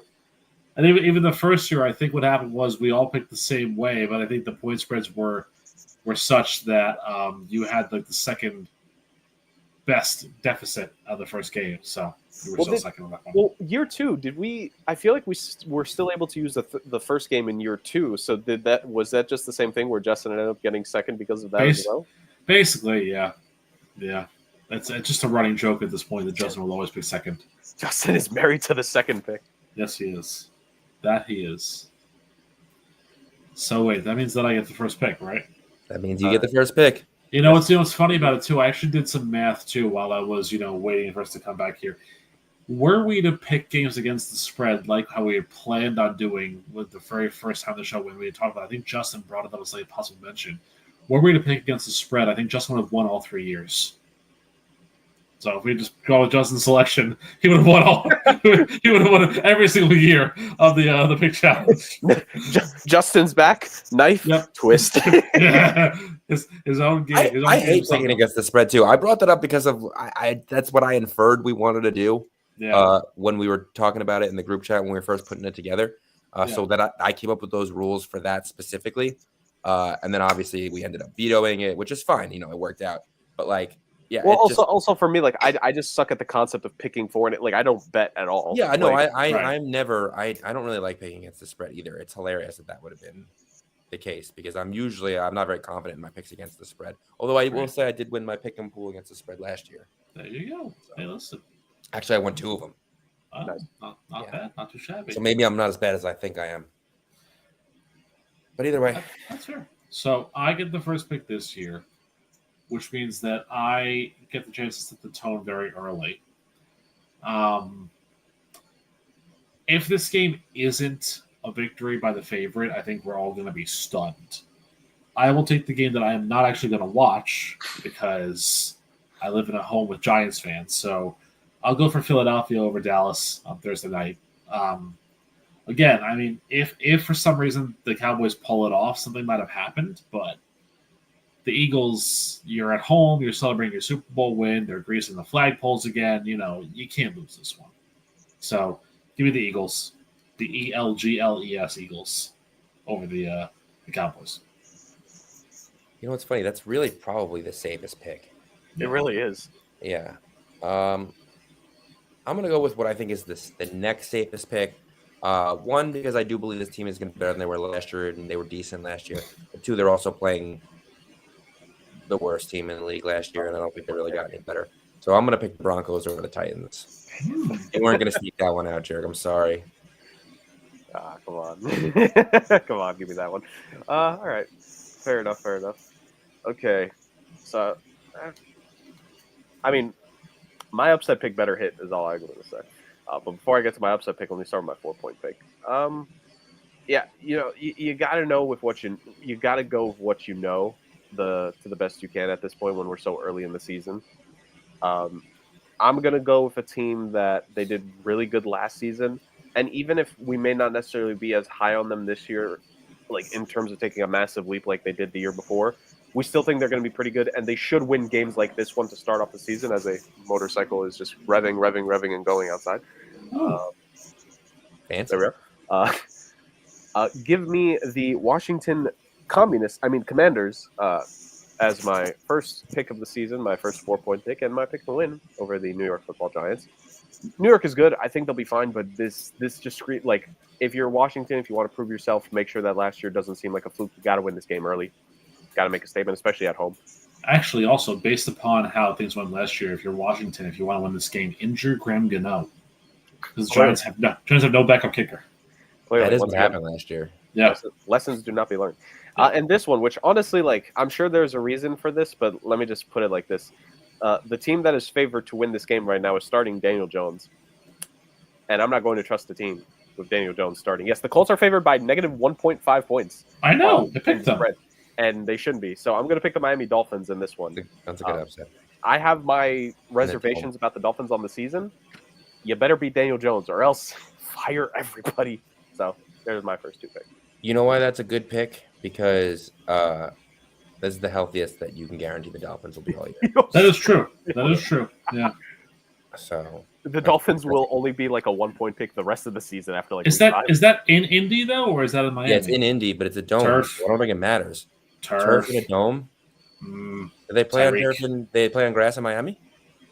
And even the first year, I think what happened was we all picked the same way, but I think the point spreads were such that you had like the second best deficit of the first game, so you were still second on that one. Well, year two, did we? I feel like we were still able to use the first game in year two. So was that just the same thing where Justin ended up getting second because of that as well? Basically, yeah. It's just a running joke at this point that Justin will always pick second. Justin is married to the second pick. Yes, he is. That he is. So wait, that means that I get the first pick, right? That means you get the first pick. You know what's funny about it too? I actually did some math too while I was waiting for us to come back here. Were we to pick games against the spread like how we had planned on doing with the very first time the show when we talked about it, I think Justin brought it up as like a possible mention. Were we to pick against the spread, I think Justin would have won all 3 years. So if we just go with Justin's selection, he would have won he would have won every single year of the pick challenge. Justin's back, knife, twist. Yeah. His own game. I hate picking against the spread too. I brought that up because of that's what I inferred we wanted to do. Yeah. When we were talking about it in the group chat when we were first putting it together. So that I came up with those rules for that specifically. And then obviously we ended up vetoing it, which is fine. It worked out. But like, yeah. Well, also for me, like I just suck at the concept of picking for it. Like I don't bet at all. Yeah, I know. Like, I'm never. I don't really like picking against the spread either. It's hilarious that would have been the case because I'm not very confident in my picks against the spread. Although I will say I did win my pick and pool against the spread last year. There you go. Hey, listen. Actually, I won 2 of them. Nice. Not bad. Not too shabby. So maybe I'm not as bad as I think I am. But either way, that's fair. So I get the first pick this year, which means that I get the chance to set the tone very early. If this game isn't a victory by the favorite, I think we're all going to be stunned. I will take the game that I am not actually going to watch because I live in a home with Giants fans. So I'll go for Philadelphia over Dallas on Thursday night. Again, I mean, if for some reason the Cowboys pull it off, something might have happened, but the Eagles, you're at home, you're celebrating your Super Bowl win, they're greasing the flagpoles again, you can't lose this one. So give me the Eagles, the ELGLES Eagles over the Cowboys. You know what's funny? That's really probably the safest pick. It really is. Yeah. I'm going to go with what I think is the next safest pick. One, because I do believe this team is going to be better than they were last year, and they were decent last year. But 2, they're also playing the worst team in the league last year, and I don't think they really got any better. So I'm going to pick the Broncos over the Titans. You weren't going to sneak that one out, Jurg. I'm sorry. Come on. Come on, give me that one. All right. Fair enough. Okay. So, I mean, my upset pick better hit is all I'm going to say. But before I get to my upset pick, let me start with my 4-point pick. Yeah, you got to know with what you got to go with what you know to the best you can at this point when we're so early in the season. I'm going to go with a team that they did really good last season. And even if we may not necessarily be as high on them this year, like in terms of taking a massive leap like they did the year before, we still think they're going to be pretty good. And they should win games like this one to start off the season as a motorcycle is just revving, and going outside. Oh, Fancy. There we are. Give me the Washington Commanders as my first pick of the season, my first 4-point pick, and my pick to win over the New York Football Giants. New York is good. I think they'll be fine, but this just like if you're Washington, if you want to prove yourself, make sure that last year doesn't seem like a fluke. You got to win this game early. Got to make a statement, especially at home. actually, also based upon how things went last year, if you're Washington, if you want to win this game, injure Graham Gano because the Giants have no backup kicker. Clearly, That is once what again, happened last year. Yeah, lessons do not be learned. And this one, which honestly, like, I'm sure there's a reason for this, but let me just put it like this. The team that is favored to win this game right now is starting Daniel Jones. And I'm not going to trust the team with Daniel Jones starting. Yes, the Colts are favored by negative 1.5 points. I know. I picked them. And they shouldn't be. So I'm going to pick the Miami Dolphins in this one. That's a good upset. I have my reservations about the Dolphins on the season. You better beat Daniel Jones or else fire everybody. So there's my first 2 picks. You know why that's a good pick? Because this is the healthiest that you can guarantee the Dolphins will be all year. That is true. That is true. Yeah. So the Dolphins will only be like a 1-point pick the rest of the season after like. Is that in Indy though, or is that in Miami? yeah, it's in Indy, but it's a dome. Turf. I don't think it matters. Turf in a dome. Mm, Do they play Tyreek. on turf and they play on grass in Miami?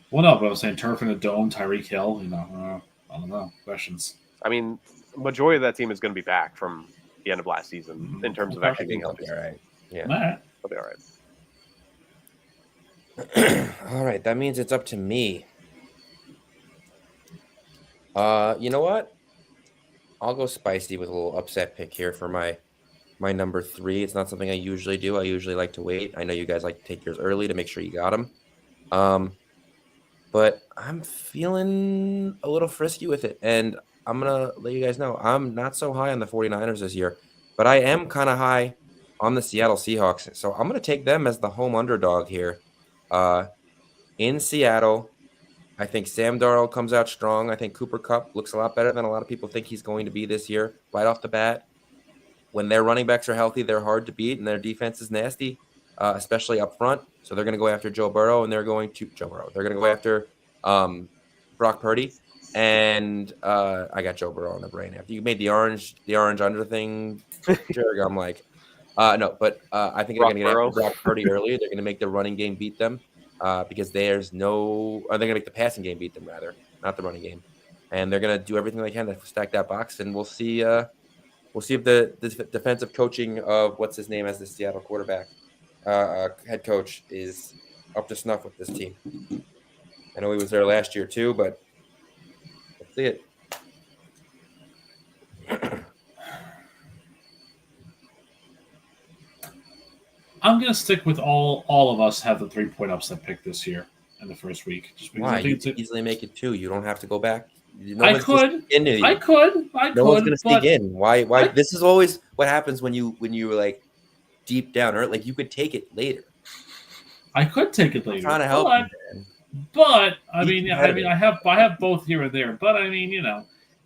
well, no, but I was saying turf in a dome. Tyreek Hill. I don't know. Questions. I mean, majority of that team is going to be back from the end of last season in terms of Okay. actually being All healthy. right. Yeah. All right. They'll be all right. All right. That means it's up to me. You know what? I'll go spicy with a little upset pick here for my number 3. It's not something I usually do. I usually like to wait. I know you guys like to take yours early to make sure you got them. But I'm feeling a little frisky with it. And I'm going to let you guys know I'm not so high on the 49ers this year, but I am kind of high on the Seattle Seahawks. So I'm going to take them as the home underdog here. In Seattle, I think Sam Darnold comes out strong. I think Cooper Kupp looks a lot better than a lot of people think he's going to be this year right off the bat. When their running backs are healthy, they're hard to beat, and their defense is nasty, especially up front. So they're going to go after Joe Burrow, and they're going to go after Brock Purdy. And I got Joe Burrow on the brain. After you made the orange under thing, Jurg, I'm like, no. But I think they're going to get after Brock Purdy early. They're going to make the running game beat them because there's no. Or they're going to make the passing game beat them rather, not the running game. And they're going to do everything they can to stack that box, and we'll see. We'll see if the defensive coaching of what's his name as the Seattle quarterback, head coach, is up to snuff with this team. I know he was there last year too, but let's see it. I'm gonna stick with all of us have the 3-point upset pick this year in the first week. Just because Why? I think You it's can easily make it 2. You don't have to go back. I could. No one's gonna sneak in. Why? This is always what happens when you were like deep down, or like you could take it later. I could take it later. I'm trying to help you, man. But I mean, I have both here and there. But I mean,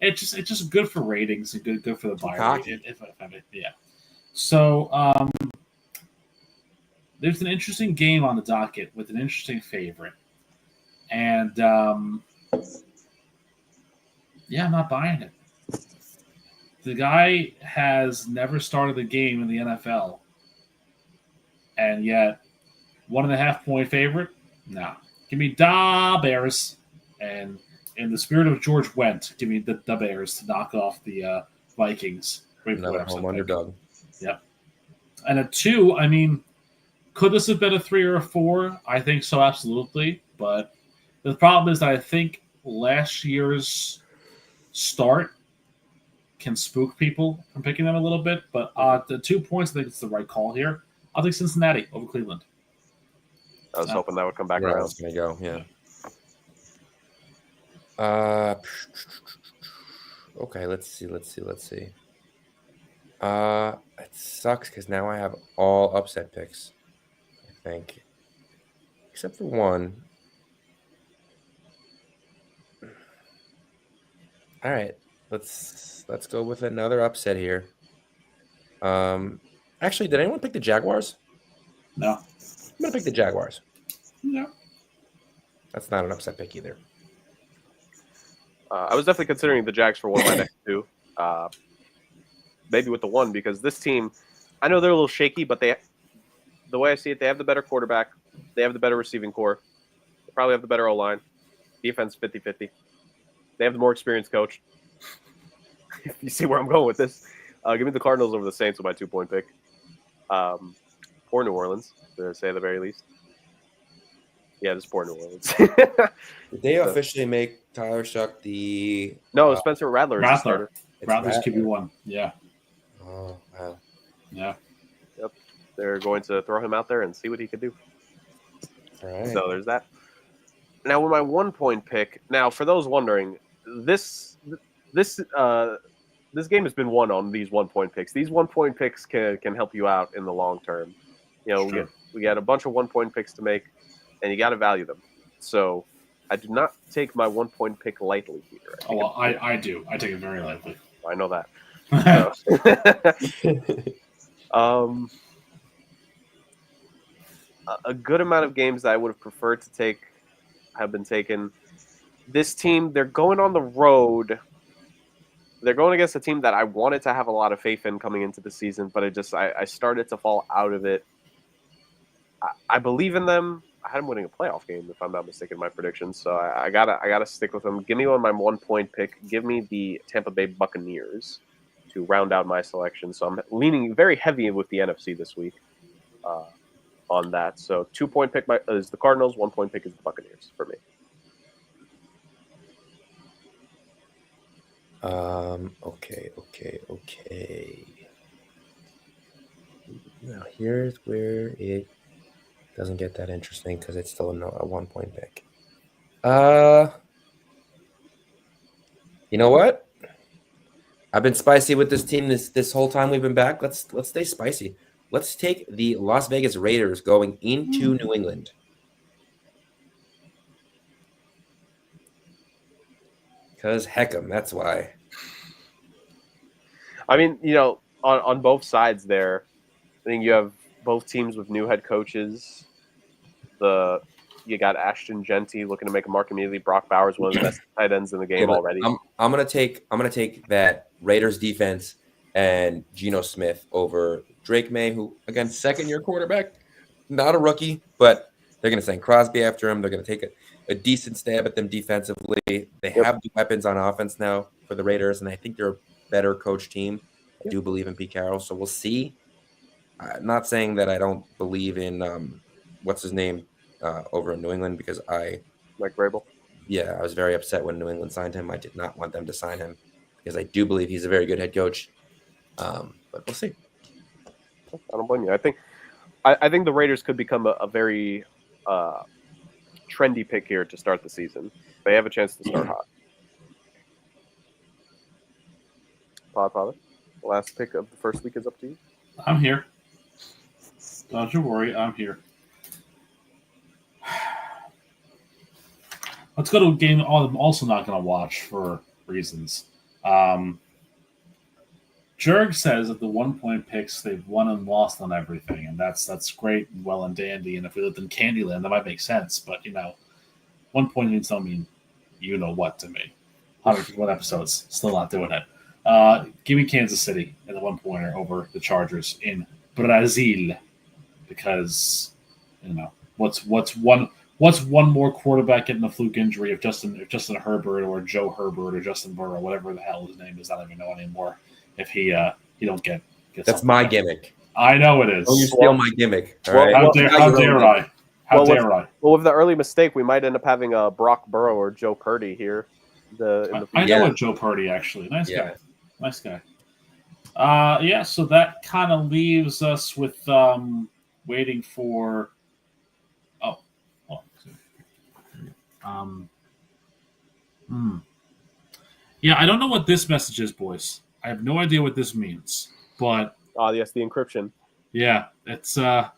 it's just good for ratings and good for the buyer. Yeah. So there's an interesting game on the docket with an interesting favorite, and yeah, I'm not buying it. The guy has never started a game in the NFL, and yet 1.5-point favorite. No, give me da Bears, and in the spirit of George Wendt, give me the Bears to knock off the Vikings. Another home underdog. Yep. And a 2, I mean, could this have been a 3 or a 4? I think so, absolutely. But the problem is that I think last year's start can spook people from picking them a little bit. But the 2 points, I think it's the right call here. I'll take Cincinnati over Cleveland. I was hoping that would come back Where I around. was gonna go, yeah. Okay, let's see. It sucks because now I have all upset picks, I think, except for one. All right. Let's go with another upset here. Actually, did anyone pick the Jaguars? No. I'm gonna pick the Jaguars. No. That's not an upset pick either. I was definitely considering the Jags for one of my next two. Maybe with the one, because this team, I know they're a little shaky, but the way I see it, they have the better quarterback. They have the better receiving core. They probably have the better O-line. Defense 50-50. They have the more experienced coach. If you see where I'm going with this. Give me the Cardinals over the Saints with my 2-point pick. Poor New Orleans, to say the very least. Yeah, just poor New Orleans. Did they officially make Tyler Shuck the... No, Spencer Rattler is the starter. Rattler's QB1. Yeah. Oh, wow. Yeah. Yep. They're going to throw him out there and see what he could do. All right. So there's that. Now, with my 1-point pick, now for those wondering, this game has been won on these 1-point picks. These 1-point picks can help you out in the long term. You know, Sure. we got a bunch of 1-point picks to make, and you got to value them. So I do not take my 1-point pick lightly here. Oh, well, I do. I take it very lightly. I know that. A good amount of games that I would have preferred to take have been taken. This team, they're going on the road. They're going against a team that I wanted to have a lot of faith in coming into the season, but I started to fall out of it. I believe in them. I had them winning a playoff game, if I'm not mistaken, in my predictions. So I gotta stick with them. Give me my 1-point pick. Give me the Tampa Bay Buccaneers to round out my selection. So I'm leaning very heavy with the NFC this week on that. So 2-point pick is the Cardinals. 1-point pick is the Buccaneers for me. Okay. Now here's where it doesn't get that interesting because it's still a 1-point pick. You know what? I've been spicy with this team this whole time we've been back. Let's stay spicy. Let's take the Las Vegas Raiders going into New England. Because heck 'em, that's why. I mean, you know, on both sides there, I think you have both teams with new head coaches. You got Ashton Genty looking to make a mark immediately. Brock Bowers, one of the best tight ends in the game already. I'm gonna take that Raiders defense and Geno Smith over Drake May, who again 2nd-year quarterback, not a rookie, but they're gonna send Crosby after him. They're gonna take a decent stab at them defensively. They have the weapons on offense now for the Raiders, and I think they're a better coach team. I do believe in Pete Carroll, so we'll see. Not saying that I don't believe in what's his name over in New England because Mike Vrabel. Yeah, I was very upset when New England signed him. I did not want them to sign him because I do believe he's a very good head coach. But we'll see. I don't blame you. I think the Raiders could become a very trendy pick here to start the season. They have a chance to start hot. Podfather, the last pick of the first week is up to you. I'm here. Don't you worry, I'm here. Let's go to a game I'm also not going to watch for reasons. Jurg says that the 1-point picks, they've won and lost on everything, and that's great and well and dandy. And if we lived in Candyland, that might make sense. But, 1 point means don't mean you know what to me. 151 episodes, still not doing it. Give me Kansas City in the 1-pointer over the Chargers in Brazil, because what's one more quarterback getting a fluke injury if Justin Herbert or Joe Herbert or Justin Burrow, whatever the hell his name is, I don't even know anymore. If he don't get that's my gimmick. I know it is. Don't you steal my gimmick? All Well, right? How dare I? How dare I? Well, with the early mistake, we might end up having a Brock Burrow or Joe Purdy here. I know a Joe Purdy, actually. Nice guy. Nice guy. So that kind of leaves us with waiting for. Yeah, I don't know what this message is, boys. I have no idea what this means, but yes, the encryption. Yeah, it's that's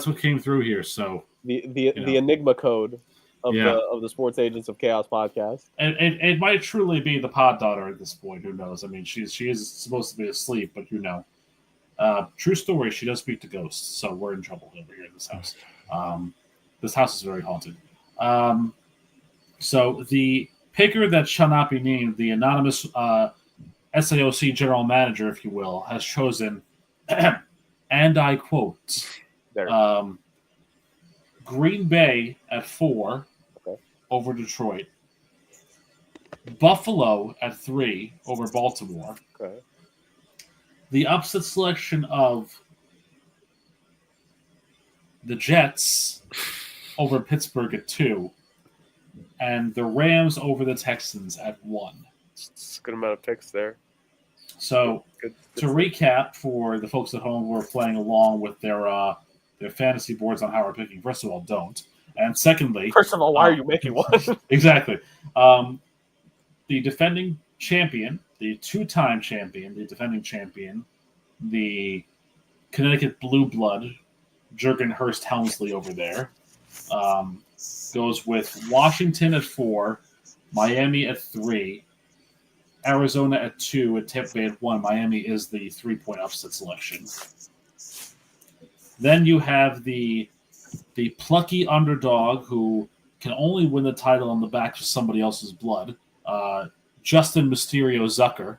what came through here. So the Enigma code. of the Sports Agents of Chaos podcast. And it might truly be the pod daughter at this point. Who knows? I mean, she is supposed to be asleep, but true story. She does speak to ghosts, so we're in trouble over here in this house. This house is very haunted. So the picker that shall not be named, the anonymous SAOC general manager, if you will, has chosen, and I quote, Green Bay at 4 over Detroit, Buffalo at 3 over Baltimore, the upset selection of the Jets over Pittsburgh at 2, and the Rams over the Texans at 1. It's a good amount of picks there. So to recap for the folks at home who are playing along with their fantasy boards on how we're picking, first of all, don't. And secondly... First of all, why are you making one? Exactly. The defending champion, the two-time champion, the defending champion, the Connecticut Blue Blood, Jurgen Hurst Helmsley over there, goes with Washington at 4, Miami at 3, Arizona at 2, and Tampa Bay at 1. Miami is the 3-point upset selection. Then you have the plucky underdog who can only win the title on the back of somebody else's blood, Justin Mysterio Zucker,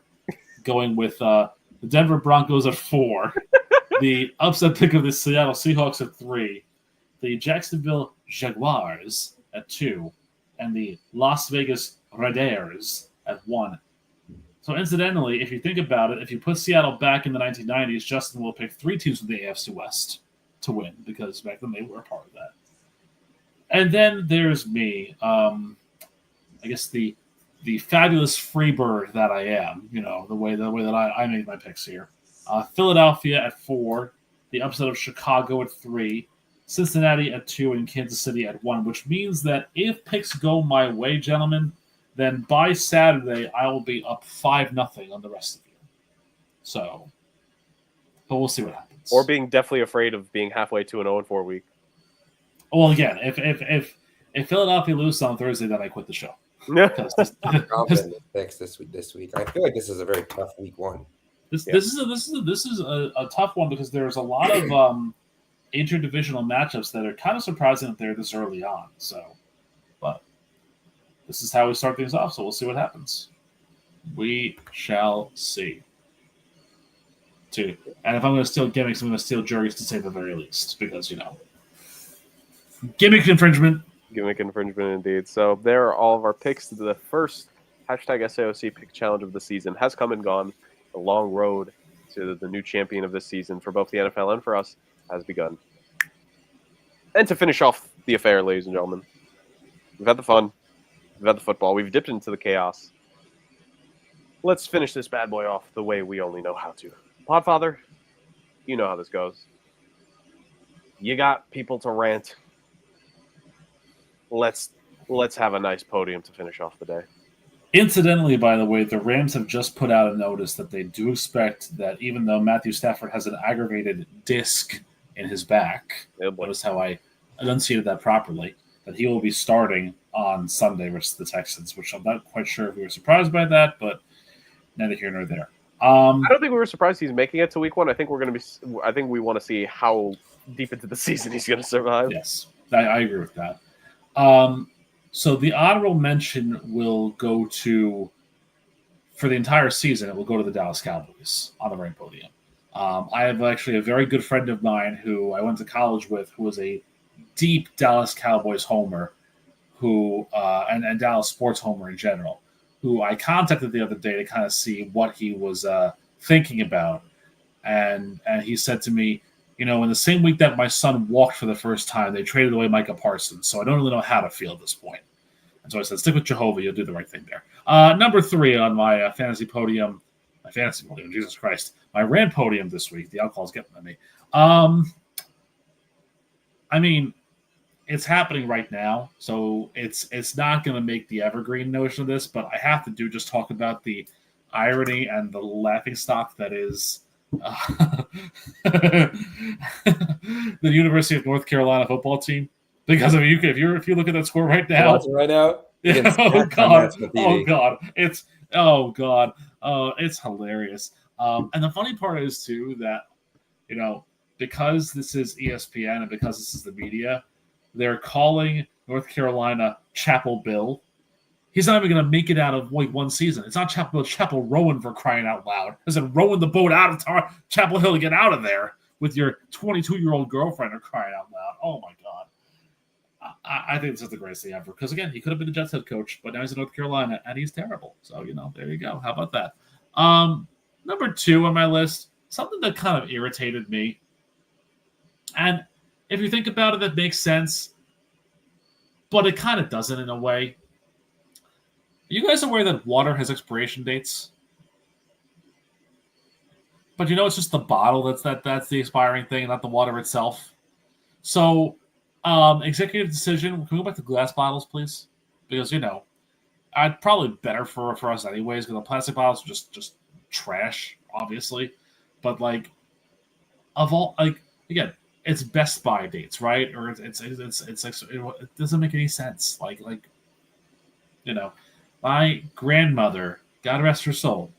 going with the Denver Broncos at 4, the upset pick of the Seattle Seahawks at 3, the Jacksonville Jaguars at 2, and the Las Vegas Raiders at 1. So incidentally, if you think about it, if you put Seattle back in the 1990s, Justin will pick 3 teams from the AFC West to win, because back then they were a part of that. And then there's me. I guess the fabulous freebird that I am, the way that I made my picks here. Philadelphia at 4, the upset of Chicago at 3, Cincinnati at 2, and Kansas City at 1, which means that if picks go my way, gentlemen, then by Saturday I will be up 5-0 on the rest of you. So, but we'll see what happens. Or being deathly afraid of being halfway to an 0-4 week. Well, again, if Philadelphia loses on Thursday, then I quit the show. I'm confident in picks this week. I feel like this is a very tough week 1. This is a tough one because there's a lot of interdivisional matchups that are kind of surprising that they're this early on. So, but this is how we start things off. So we'll see what happens. We shall see. And if I'm going to steal gimmicks, I'm going to steal Jurg's to say the very least, because gimmick infringement. Gimmick infringement indeed. So there are all of our picks. The first #SAOC pick challenge of the season has come and gone. The long road to the new champion of this season for both the NFL and for us has begun. And to finish off the affair, ladies and gentlemen, we've had the fun, we've had the football, we've dipped into the chaos. Let's finish this bad boy off the way we only know how to. Podfather, you know how this goes. You got people to rant. Let's have a nice podium to finish off the day. Incidentally, by the way, the Rams have just put out a notice that they do expect that even though Matthew Stafford has an aggravated disc in his back, notice how I enunciated that properly, that he will be starting on Sunday versus the Texans, which I'm not quite sure if we were surprised by that, but neither here nor there. I don't think we were surprised he's making it to week 1. I think we want to see how deep into the season he's going to survive. Yes, I agree with that. So the honorable mention will go to, for the entire season, it will go to the Dallas Cowboys on the right podium. I have actually a very good friend of mine who I went to college with, who was a deep Dallas Cowboys homer, and Dallas sports homer in general, who I contacted the other day to kind of see what he was thinking about. And he said to me, in the same week that my son walked for the first time, they traded away Micah Parsons, so I don't really know how to feel at this point. And so I said, stick with Jehovah, you'll do the right thing there. Number 3 on my fantasy podium, Jesus Christ, my rant podium this week, the alcohol's getting at me. I mean, it's happening right now, so it's not going to make the evergreen notion of this, but I have to just talk about the irony and the laughingstock that is the University of North Carolina football team. Because if you look at that score right now, Watching right now. You yeah, can oh smack my god, national oh TV. god, it's hilarious. And the funny part is too that because this is ESPN and because this is the media, they're calling North Carolina Chapel Bill. He's not even going to make it out of one season. It's not Chapel Bill, Chapel Rowan, for crying out loud. Is it rowing the boat out of Chapel Hill to get out of there with your 22-year-old girlfriend, or crying out loud? Oh my god. I think this is the greatest thing ever. Because again, he could have been the Jets head coach, but now he's in North Carolina and he's terrible. So, there you go. How about that? Number 2 on my list, something that kind of irritated me. And if you think about it, that makes sense. But it kind of doesn't in a way. Are you guys aware that water has expiration dates? But it's just the bottle that's the expiring thing, not the water itself. So, executive decision. Can we go back to glass bottles, please? Because I'd probably better for us anyways. Because the plastic bottles are just trash, obviously. But again, it's Best Buy dates, right? Or it's like it doesn't make any sense. My grandmother, God rest her soul,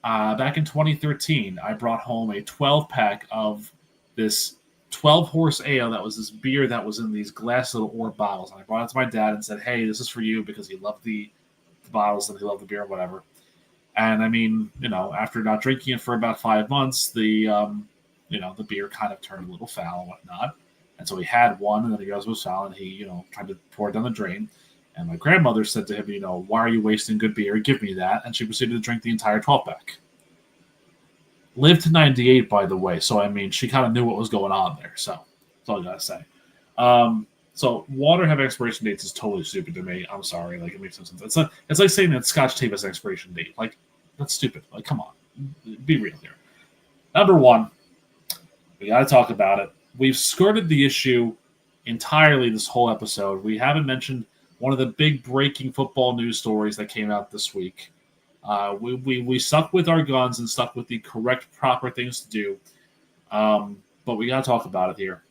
back in 2013, I brought home a 12-pack of this 12-horse ale that was this beer that was in these glass little orb bottles. And I brought it to my dad and said, hey, this is for you, because he loved the bottles and he loved the beer or whatever. And I mean, after not drinking it for about 5 months, the beer kind of turned a little foul and whatnot. And so he had one, and then he realized it was foul, and he, tried to pour it down the drain. And my grandmother said to him, why are you wasting good beer? Give me that. And she proceeded to drink the entire 12-pack. Lived to 98, by the way. So, I mean, she kind of knew what was going on there. So, that's all I got to say. So, water having expiration dates is totally stupid to me. I'm sorry. It makes no sense. It's like saying that Scotch tape has an expiration date. That's stupid. Come on. Be real here. Number 1, we got to talk about it. We've skirted the issue entirely this whole episode. We haven't mentioned one of the big breaking football news stories that came out this week. We stuck with our guns and stuck with the correct, proper things to do. But we got to talk about it here.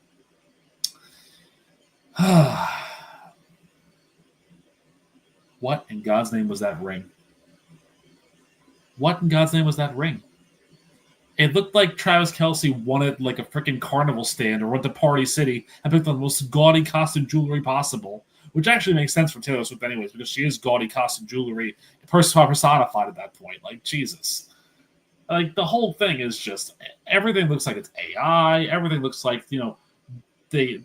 What in God's name was that ring? What in God's name was that ring? It looked like Travis Kelce wanted a freaking carnival stand or went to Party City and picked the most gaudy costume jewelry possible, which actually makes sense for Taylor Swift anyways, because she is gaudy costume jewelry personified at that point. Jesus. The whole thing is just, everything looks like it's AI. Everything looks like, they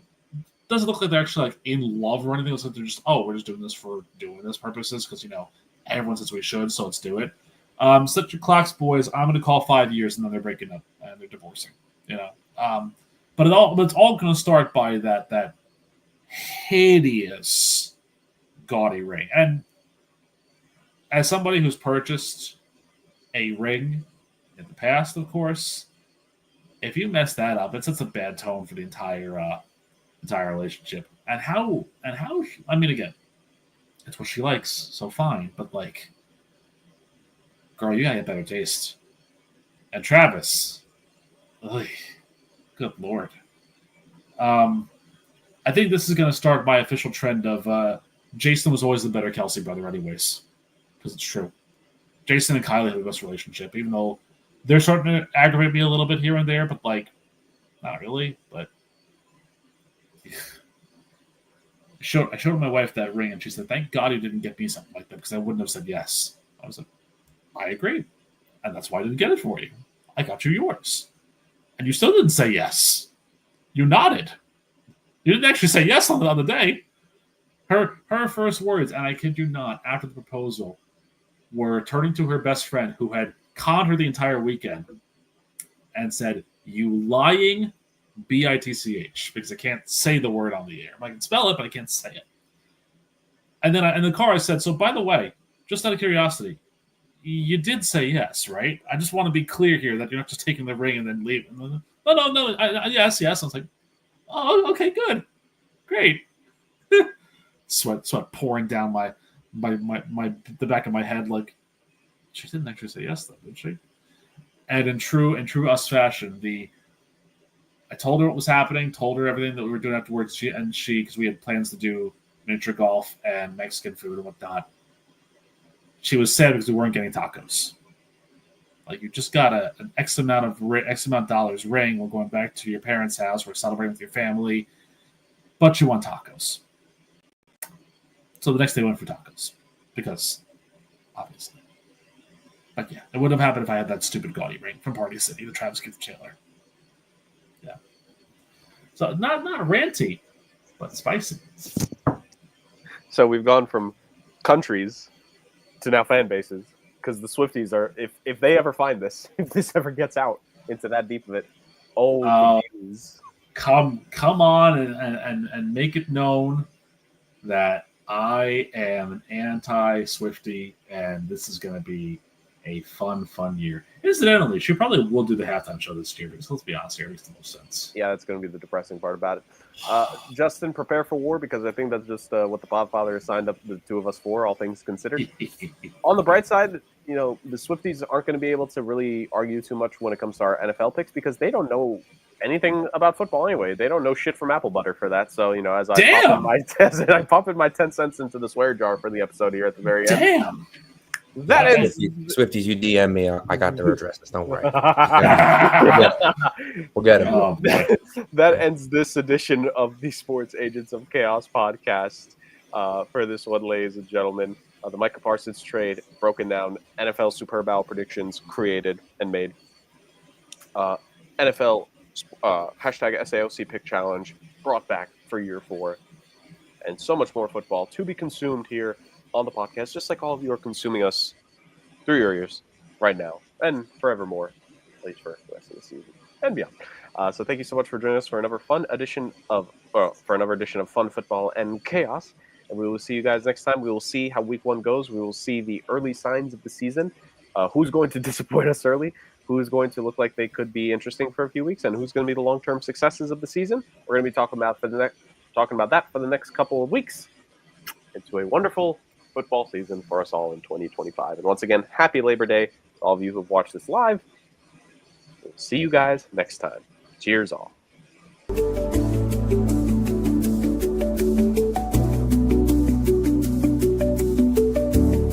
doesn't look like they're actually in love or anything. It looks like they're just, we're just doing this for doing this purposes because, everyone says we should, so let's do it. Set your clocks, boys. I'm going to call 5 years, and then they're breaking up and they're divorcing. But it's all going to start by that hideous gaudy ring. And as somebody who's purchased a ring in the past, of course, if you mess that up, it sets a bad tone for the entire relationship. And how I mean, again, it's what she likes, so fine. But girl, you gotta get better taste. And Travis, good Lord. I think this is going to start my official trend of Jason was always the better Kelce brother anyways, because it's true. Jason and Kylie have the best relationship, even though they're starting to aggravate me a little bit here and there, but not really. But I showed my wife that ring, and she said, thank God you didn't get me something like that, because I wouldn't have said yes. I was like, I agree. And that's why I didn't get it for you. I got you yours. And you still didn't say yes. You nodded. You didn't actually say yes on the day. Her first words, and I kid you not, after the proposal, were turning to her best friend who had conned her the entire weekend and said, you lying bitch, because I can't say the word on the air. I can spell it, but I can't say it. And then in the car I said, so by the way, just out of curiosity, you did say yes, right? I just want to be clear here that you're not just taking the ring and then leaving. No. Yes. I was like, oh, okay, good, great. Sweat pouring down my the back of my head. She didn't actually say yes, though, did she? And in true us fashion, the I told her what was happening, told her everything that we were doing afterwards. Because we had plans to do miniature golf and Mexican food and whatnot. She was sad because we weren't getting tacos. Like, you just got an X amount of dollars ring. We're going back to your parents' house. We're celebrating with your family, but you want tacos. So the next day we went for tacos because, obviously. But yeah, it wouldn't have happened if I had that stupid gaudy ring from Party City, the Travis Keith Chandler. Yeah. So not ranty, but spicy. So we've gone from countries to now fan bases, because the Swifties are, if they ever find this, if this ever gets out into that deep of it, the views. Come on and make it known that I am an anti-Swiftie, and this is going to be a fun year. Incidentally, she probably will do the halftime show this year, because let's be honest here, it makes the most sense. Yeah, that's going to be the depressing part about it. Justin, prepare for war, because I think that's just what the Podfather has signed up the two of us for, all things considered. On the bright side, you know, the Swifties aren't going to be able to really argue too much when it comes to our NFL picks, because they don't know anything about football anyway. They don't know shit from apple butter for that. So, you know, as I pop in my 10 cents into the swear jar for the episode here at the very end. Damn. That ends. Swifties, you DM me. I got their addresses. Don't worry. We'll get them. Oh, boy. That ends this edition of the Sports Agents of Chaos podcast. For this one, ladies and gentlemen, the Micah Parsons trade broken down, NFL Super Bowl predictions created and made, NFL hashtag SAOC pick challenge brought back for year 4, and so much more football to be consumed here on the podcast, just like all of you are consuming us through your ears right now and forevermore, at least for the rest of the season and beyond. So thank you so much for joining us for another edition of Fun Football and Chaos. And we will see you guys next time. We will see how week 1 goes. We will see the early signs of the season. Who's going to disappoint us early? Who's going to look like they could be interesting for a few weeks? And who's going to be the long-term successes of the season? We're going to be talking about that for the next couple of weeks. Into a wonderful football season for us all in 2025. And once again, happy Labor Day to all of you who have watched this live. We'll see you guys next time. Cheers all.